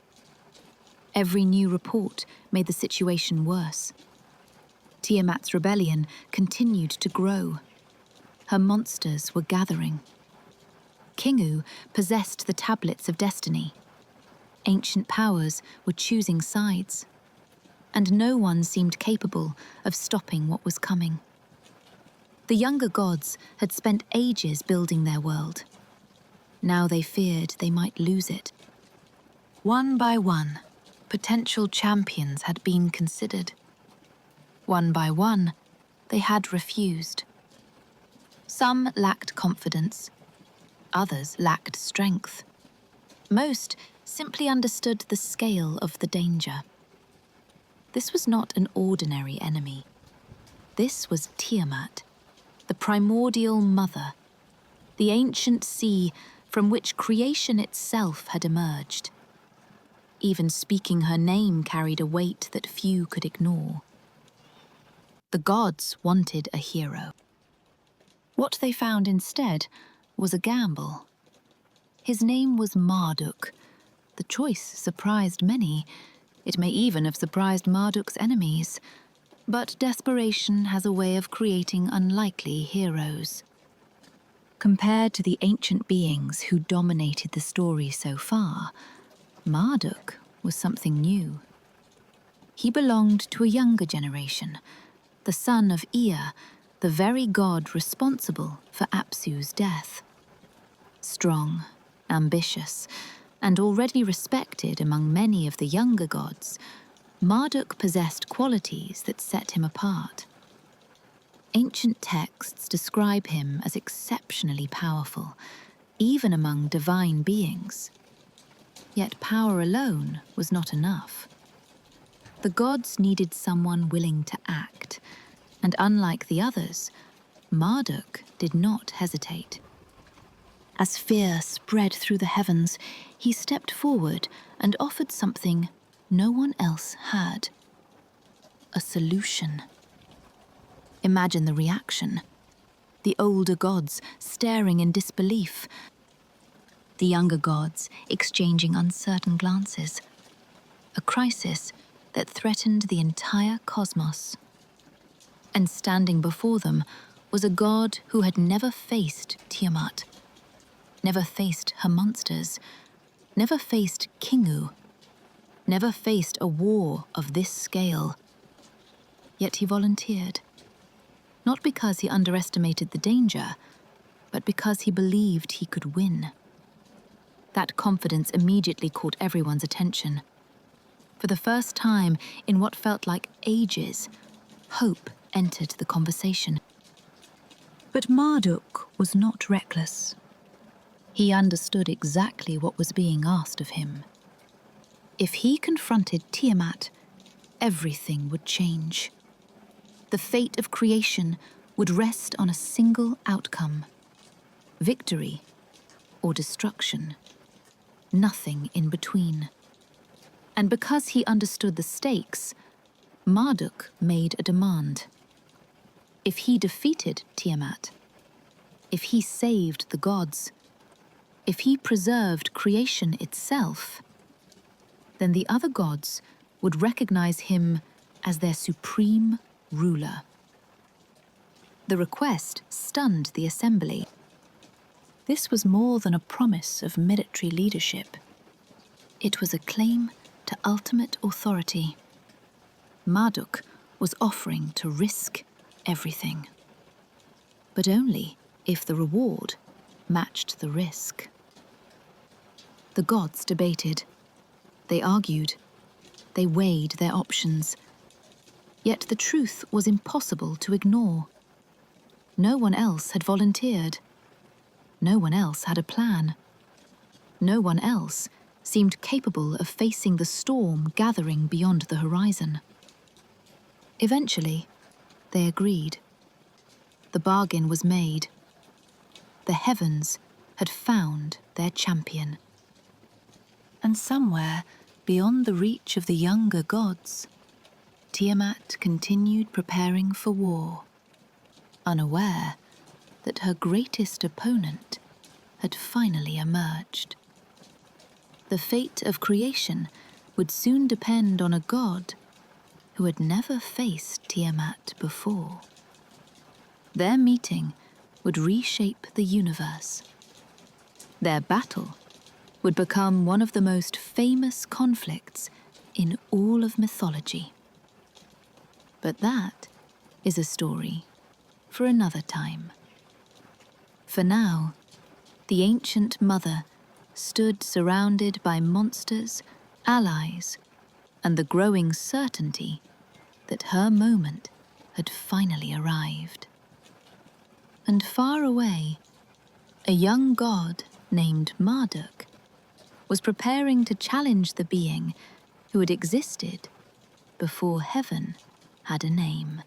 A: Every new report made the situation worse. Tiamat's rebellion continued to grow. Her monsters were gathering. Kingu possessed the tablets of destiny. Ancient powers were choosing sides. And no one seemed capable of stopping what was coming. The younger gods had spent ages building their world. Now they feared they might lose it. One by one, potential champions had been considered. One by one, they had refused. Some lacked confidence. Others lacked strength. Most simply understood the scale of the danger. This was not an ordinary enemy. This was Tiamat, the primordial mother, the ancient sea from which creation itself had emerged. Even speaking her name carried a weight that few could ignore. The gods wanted a hero. What they found instead was a gamble. His name was Marduk. The choice surprised many. It may even have surprised Marduk's enemies. But desperation has a way of creating unlikely heroes. Compared to the ancient beings who dominated the story so far, Marduk was something new. He belonged to a younger generation, the son of Ea, the very god responsible for Apsu's death. Strong, ambitious, and already respected among many of the younger gods, Marduk possessed qualities that set him apart. Ancient texts describe him as exceptionally powerful, even among divine beings. Yet power alone was not enough. The gods needed someone willing to act, and unlike the others, Marduk did not hesitate. As fear spread through the heavens, he stepped forward and offered something no one else had: a solution. Imagine the reaction. The older gods staring in disbelief, the younger gods exchanging uncertain glances. A crisis that threatened the entire cosmos. And standing before them was a god who had never faced Tiamat, never faced her monsters, never faced Kingu, never faced a war of this scale. Yet he volunteered. Not because he underestimated the danger, but because he believed he could win. That confidence immediately caught everyone's attention. For the first time in what felt like ages, hope entered the conversation. But Marduk was not reckless. He understood exactly what was being asked of him. If he confronted Tiamat, everything would change. The fate of creation would rest on a single outcome: victory or destruction. Nothing in between. And because he understood the stakes, Marduk made a demand. If he defeated Tiamat, if he saved the gods, if he preserved creation itself, then the other gods would recognize him as their supreme ruler. The request stunned the assembly. This was more than a promise of military leadership. It was a claim to ultimate authority. Marduk was offering to risk everything. But only if the reward matched the risk. The gods debated. They argued. They weighed their options. Yet the truth was impossible to ignore. No one else had volunteered. No one else had a plan. No one else seemed capable of facing the storm gathering beyond the horizon. Eventually, they agreed. The bargain was made. The heavens had found their champion. And somewhere, beyond the reach of the younger gods, Tiamat continued preparing for war, unaware that her greatest opponent had finally emerged. The fate of creation would soon depend on a god who had never faced Tiamat before. Their meeting would reshape the universe. Their battle would become one of the most famous conflicts in all of mythology. But that is a story for another time. For now, the ancient mother stood surrounded by monsters, allies, and the growing certainty that her moment had finally arrived. And far away, a young god named Marduk was preparing to challenge the being who had existed before heaven had a name.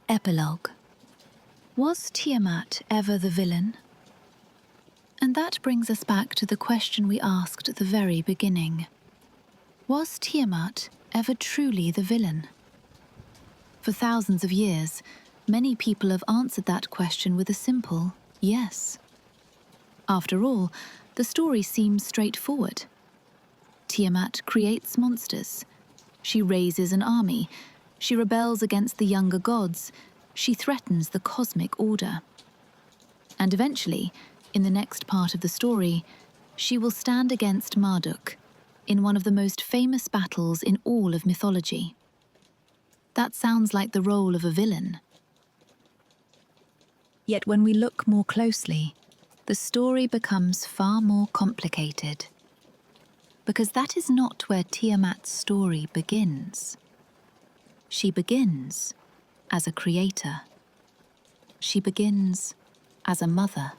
A: Epilogue. Was Tiamat ever the villain? And that brings us back to the question we asked at the very beginning. Was Tiamat ever truly the villain? For thousands of years, many people have answered that question with a simple yes. After all, the story seems straightforward. Tiamat creates monsters. She raises an army. She rebels against the younger gods. She threatens the cosmic order. And eventually, in the next part of the story, she will stand against Marduk in one of the most famous battles in all of mythology. That sounds like the role of a villain.
B: Yet when we look more closely, the story becomes far more complicated. Because that is not where Tiamat's story begins. She begins as a creator. She begins as a mother.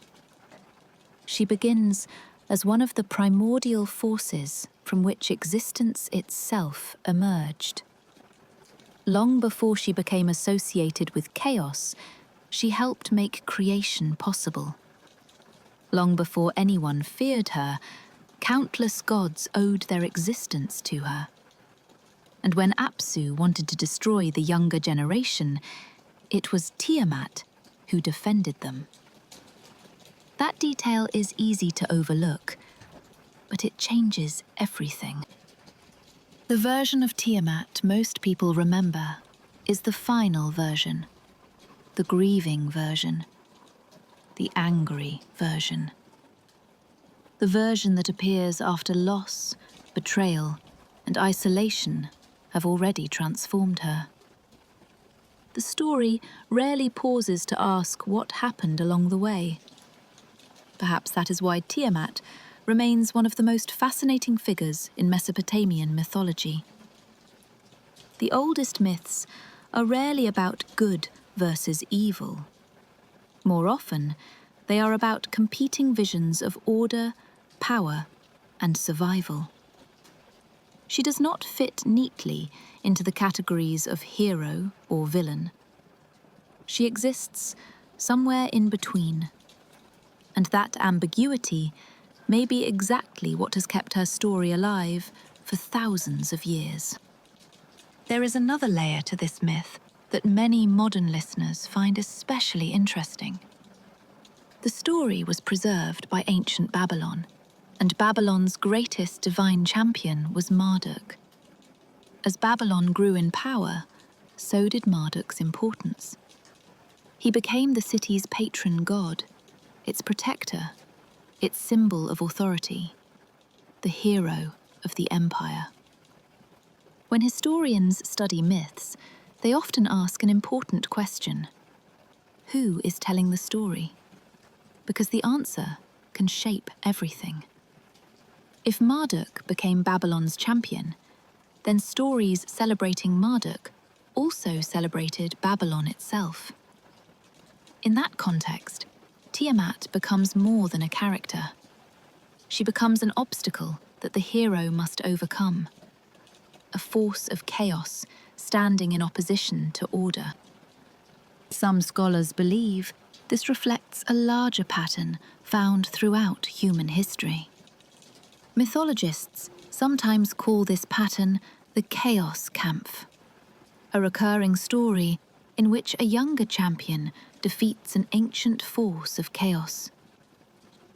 B: She begins as one of the primordial forces from which existence itself emerged. Long before she became associated with chaos, she helped make creation possible. Long before anyone feared her, countless gods owed their existence to her. And when Apsu wanted to destroy the younger generation, it was Tiamat who defended them. That detail is easy to overlook, but it changes everything. The version of Tiamat most people remember is the final version, the grieving version, the angry version. The version that appears after loss, betrayal, and isolation have already transformed her. The story rarely pauses to ask what happened along the way. Perhaps that is why Tiamat remains one of the most fascinating figures in Mesopotamian mythology. The oldest myths are rarely about good versus evil. More often, they are about competing visions of order, power, and survival. She does not fit neatly into the categories of hero or villain. She exists somewhere in between. And that ambiguity may be exactly what has kept her story alive for thousands of years. There is another layer to this myth that many modern listeners find especially interesting. The story was preserved by ancient Babylon, and Babylon's greatest divine champion was Marduk. As Babylon grew in power, so did Marduk's importance. He became the city's patron god, its protector, its symbol of authority, the hero of the empire. When historians study myths, they often ask an important question: who is telling the story? Because the answer can shape everything. If Marduk became Babylon's champion, then stories celebrating Marduk also celebrated Babylon itself. In that context, Tiamat becomes more than a character. She becomes an obstacle that the hero must overcome, a force of chaos standing in opposition to order. Some scholars believe this reflects a larger pattern found throughout human history. Mythologists sometimes call this pattern the Chaos Kampf, a recurring story in which a younger champion defeats an ancient force of chaos.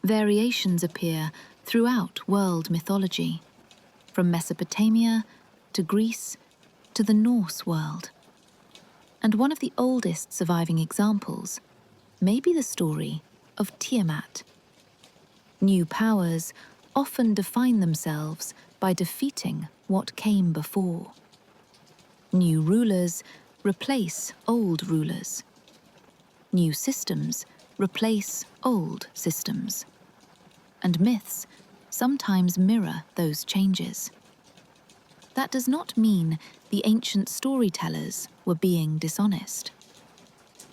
B: Variations appear throughout world mythology, from Mesopotamia to Greece to the Norse world. And one of the oldest surviving examples may be the story of Tiamat. New powers often define themselves by defeating what came before. New rulers replace old rulers. New systems replace old systems. And myths sometimes mirror those changes. That does not mean the ancient storytellers were being dishonest.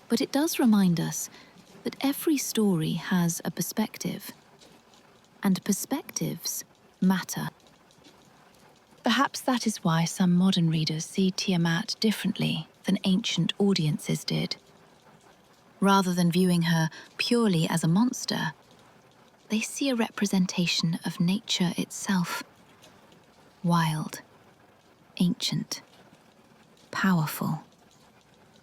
B: But it does remind us that every story has a perspective, and perspectives matter. Perhaps that is why some modern readers see Tiamat differently than ancient audiences did. Rather than viewing her purely as a monster, they see a representation of nature itself. Wild, ancient, powerful,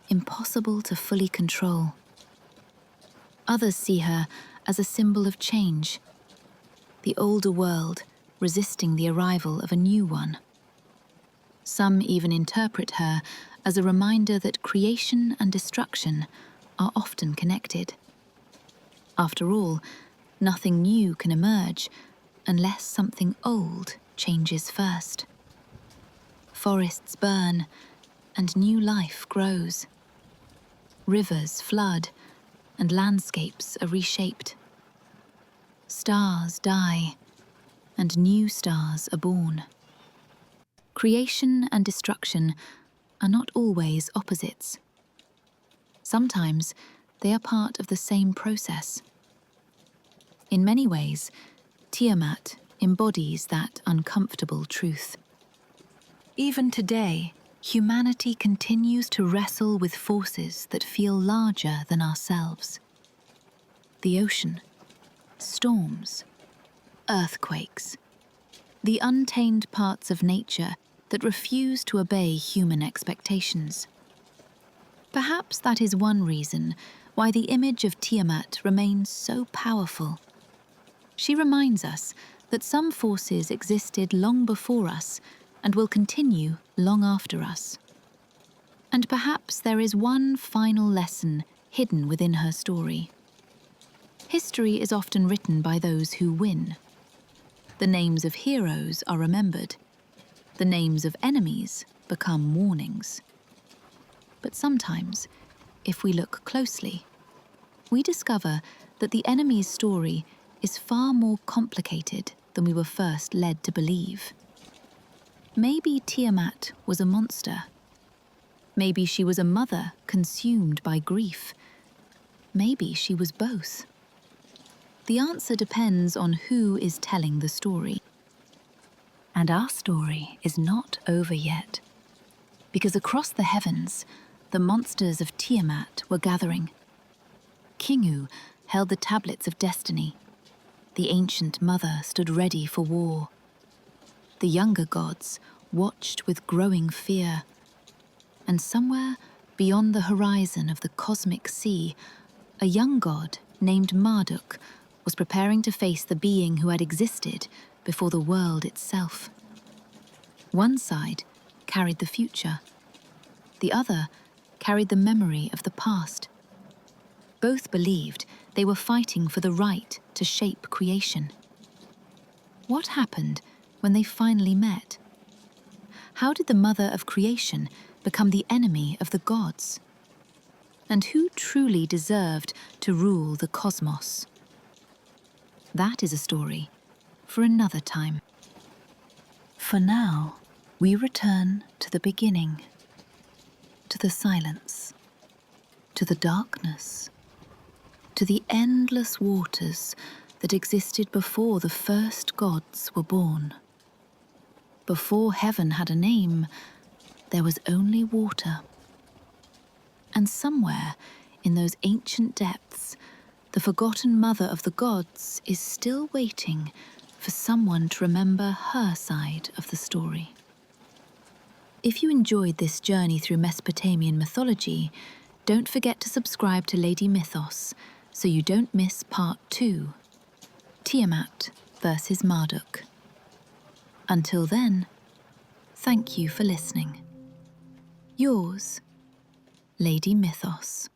B: impossible to fully control. Others see her
A: as a symbol of change, the older world resisting the arrival of a new one. Some even interpret her as a reminder that creation and destruction are often connected. After all, nothing new can emerge unless something old changes first. Forests burn and new life grows. Rivers flood and landscapes are reshaped. Stars die and new stars are born. Creation and destruction are not always opposites. Sometimes they are part of the same process. In many ways, Tiamat embodies that uncomfortable truth. Even today, humanity continues to wrestle with forces that feel larger than ourselves. The ocean, storms, earthquakes, the untamed parts of nature that refuse to obey human expectations. Perhaps that is one reason why the image of Tiamat remains so powerful. She reminds us that some forces existed long before us and will continue long after us. And perhaps there is one final lesson hidden within her story. History is often written by those who win. The names of heroes are remembered. The names of enemies become warnings. But sometimes, if we look closely, we discover that the enemy's story is far more complicated than we were first led to believe. Maybe Tiamat was a monster. Maybe she was a mother consumed by grief. Maybe she was both. The answer depends on who is telling the story. And our story is not over yet, because across the heavens, the monsters of Tiamat were gathering. Kingu held the tablets of destiny. The ancient mother stood ready for war. The younger gods watched with growing fear. And somewhere beyond the horizon of the cosmic sea, a young god named Marduk was preparing to face the being who had existed before the world itself. One side carried the future. The other carried the memory of the past. Both believed they were fighting for the right to shape creation. What happened when they finally met? How did the mother of creation become the enemy of the gods? And who truly deserved to rule the cosmos? That is a story for another time. For now, we return to the beginning, to the silence, to the darkness, to the endless waters that existed before the first gods were born. Before heaven had a name, there was only water. And somewhere in those ancient depths, the forgotten mother of the gods is still waiting for someone to remember her side of the story. If you enjoyed this journey through Mesopotamian mythology, don't forget to subscribe to Lady Mythos so you don't miss part 2, Tiamat versus Marduk. Until then, thank you for listening. Yours, Lady Mythos.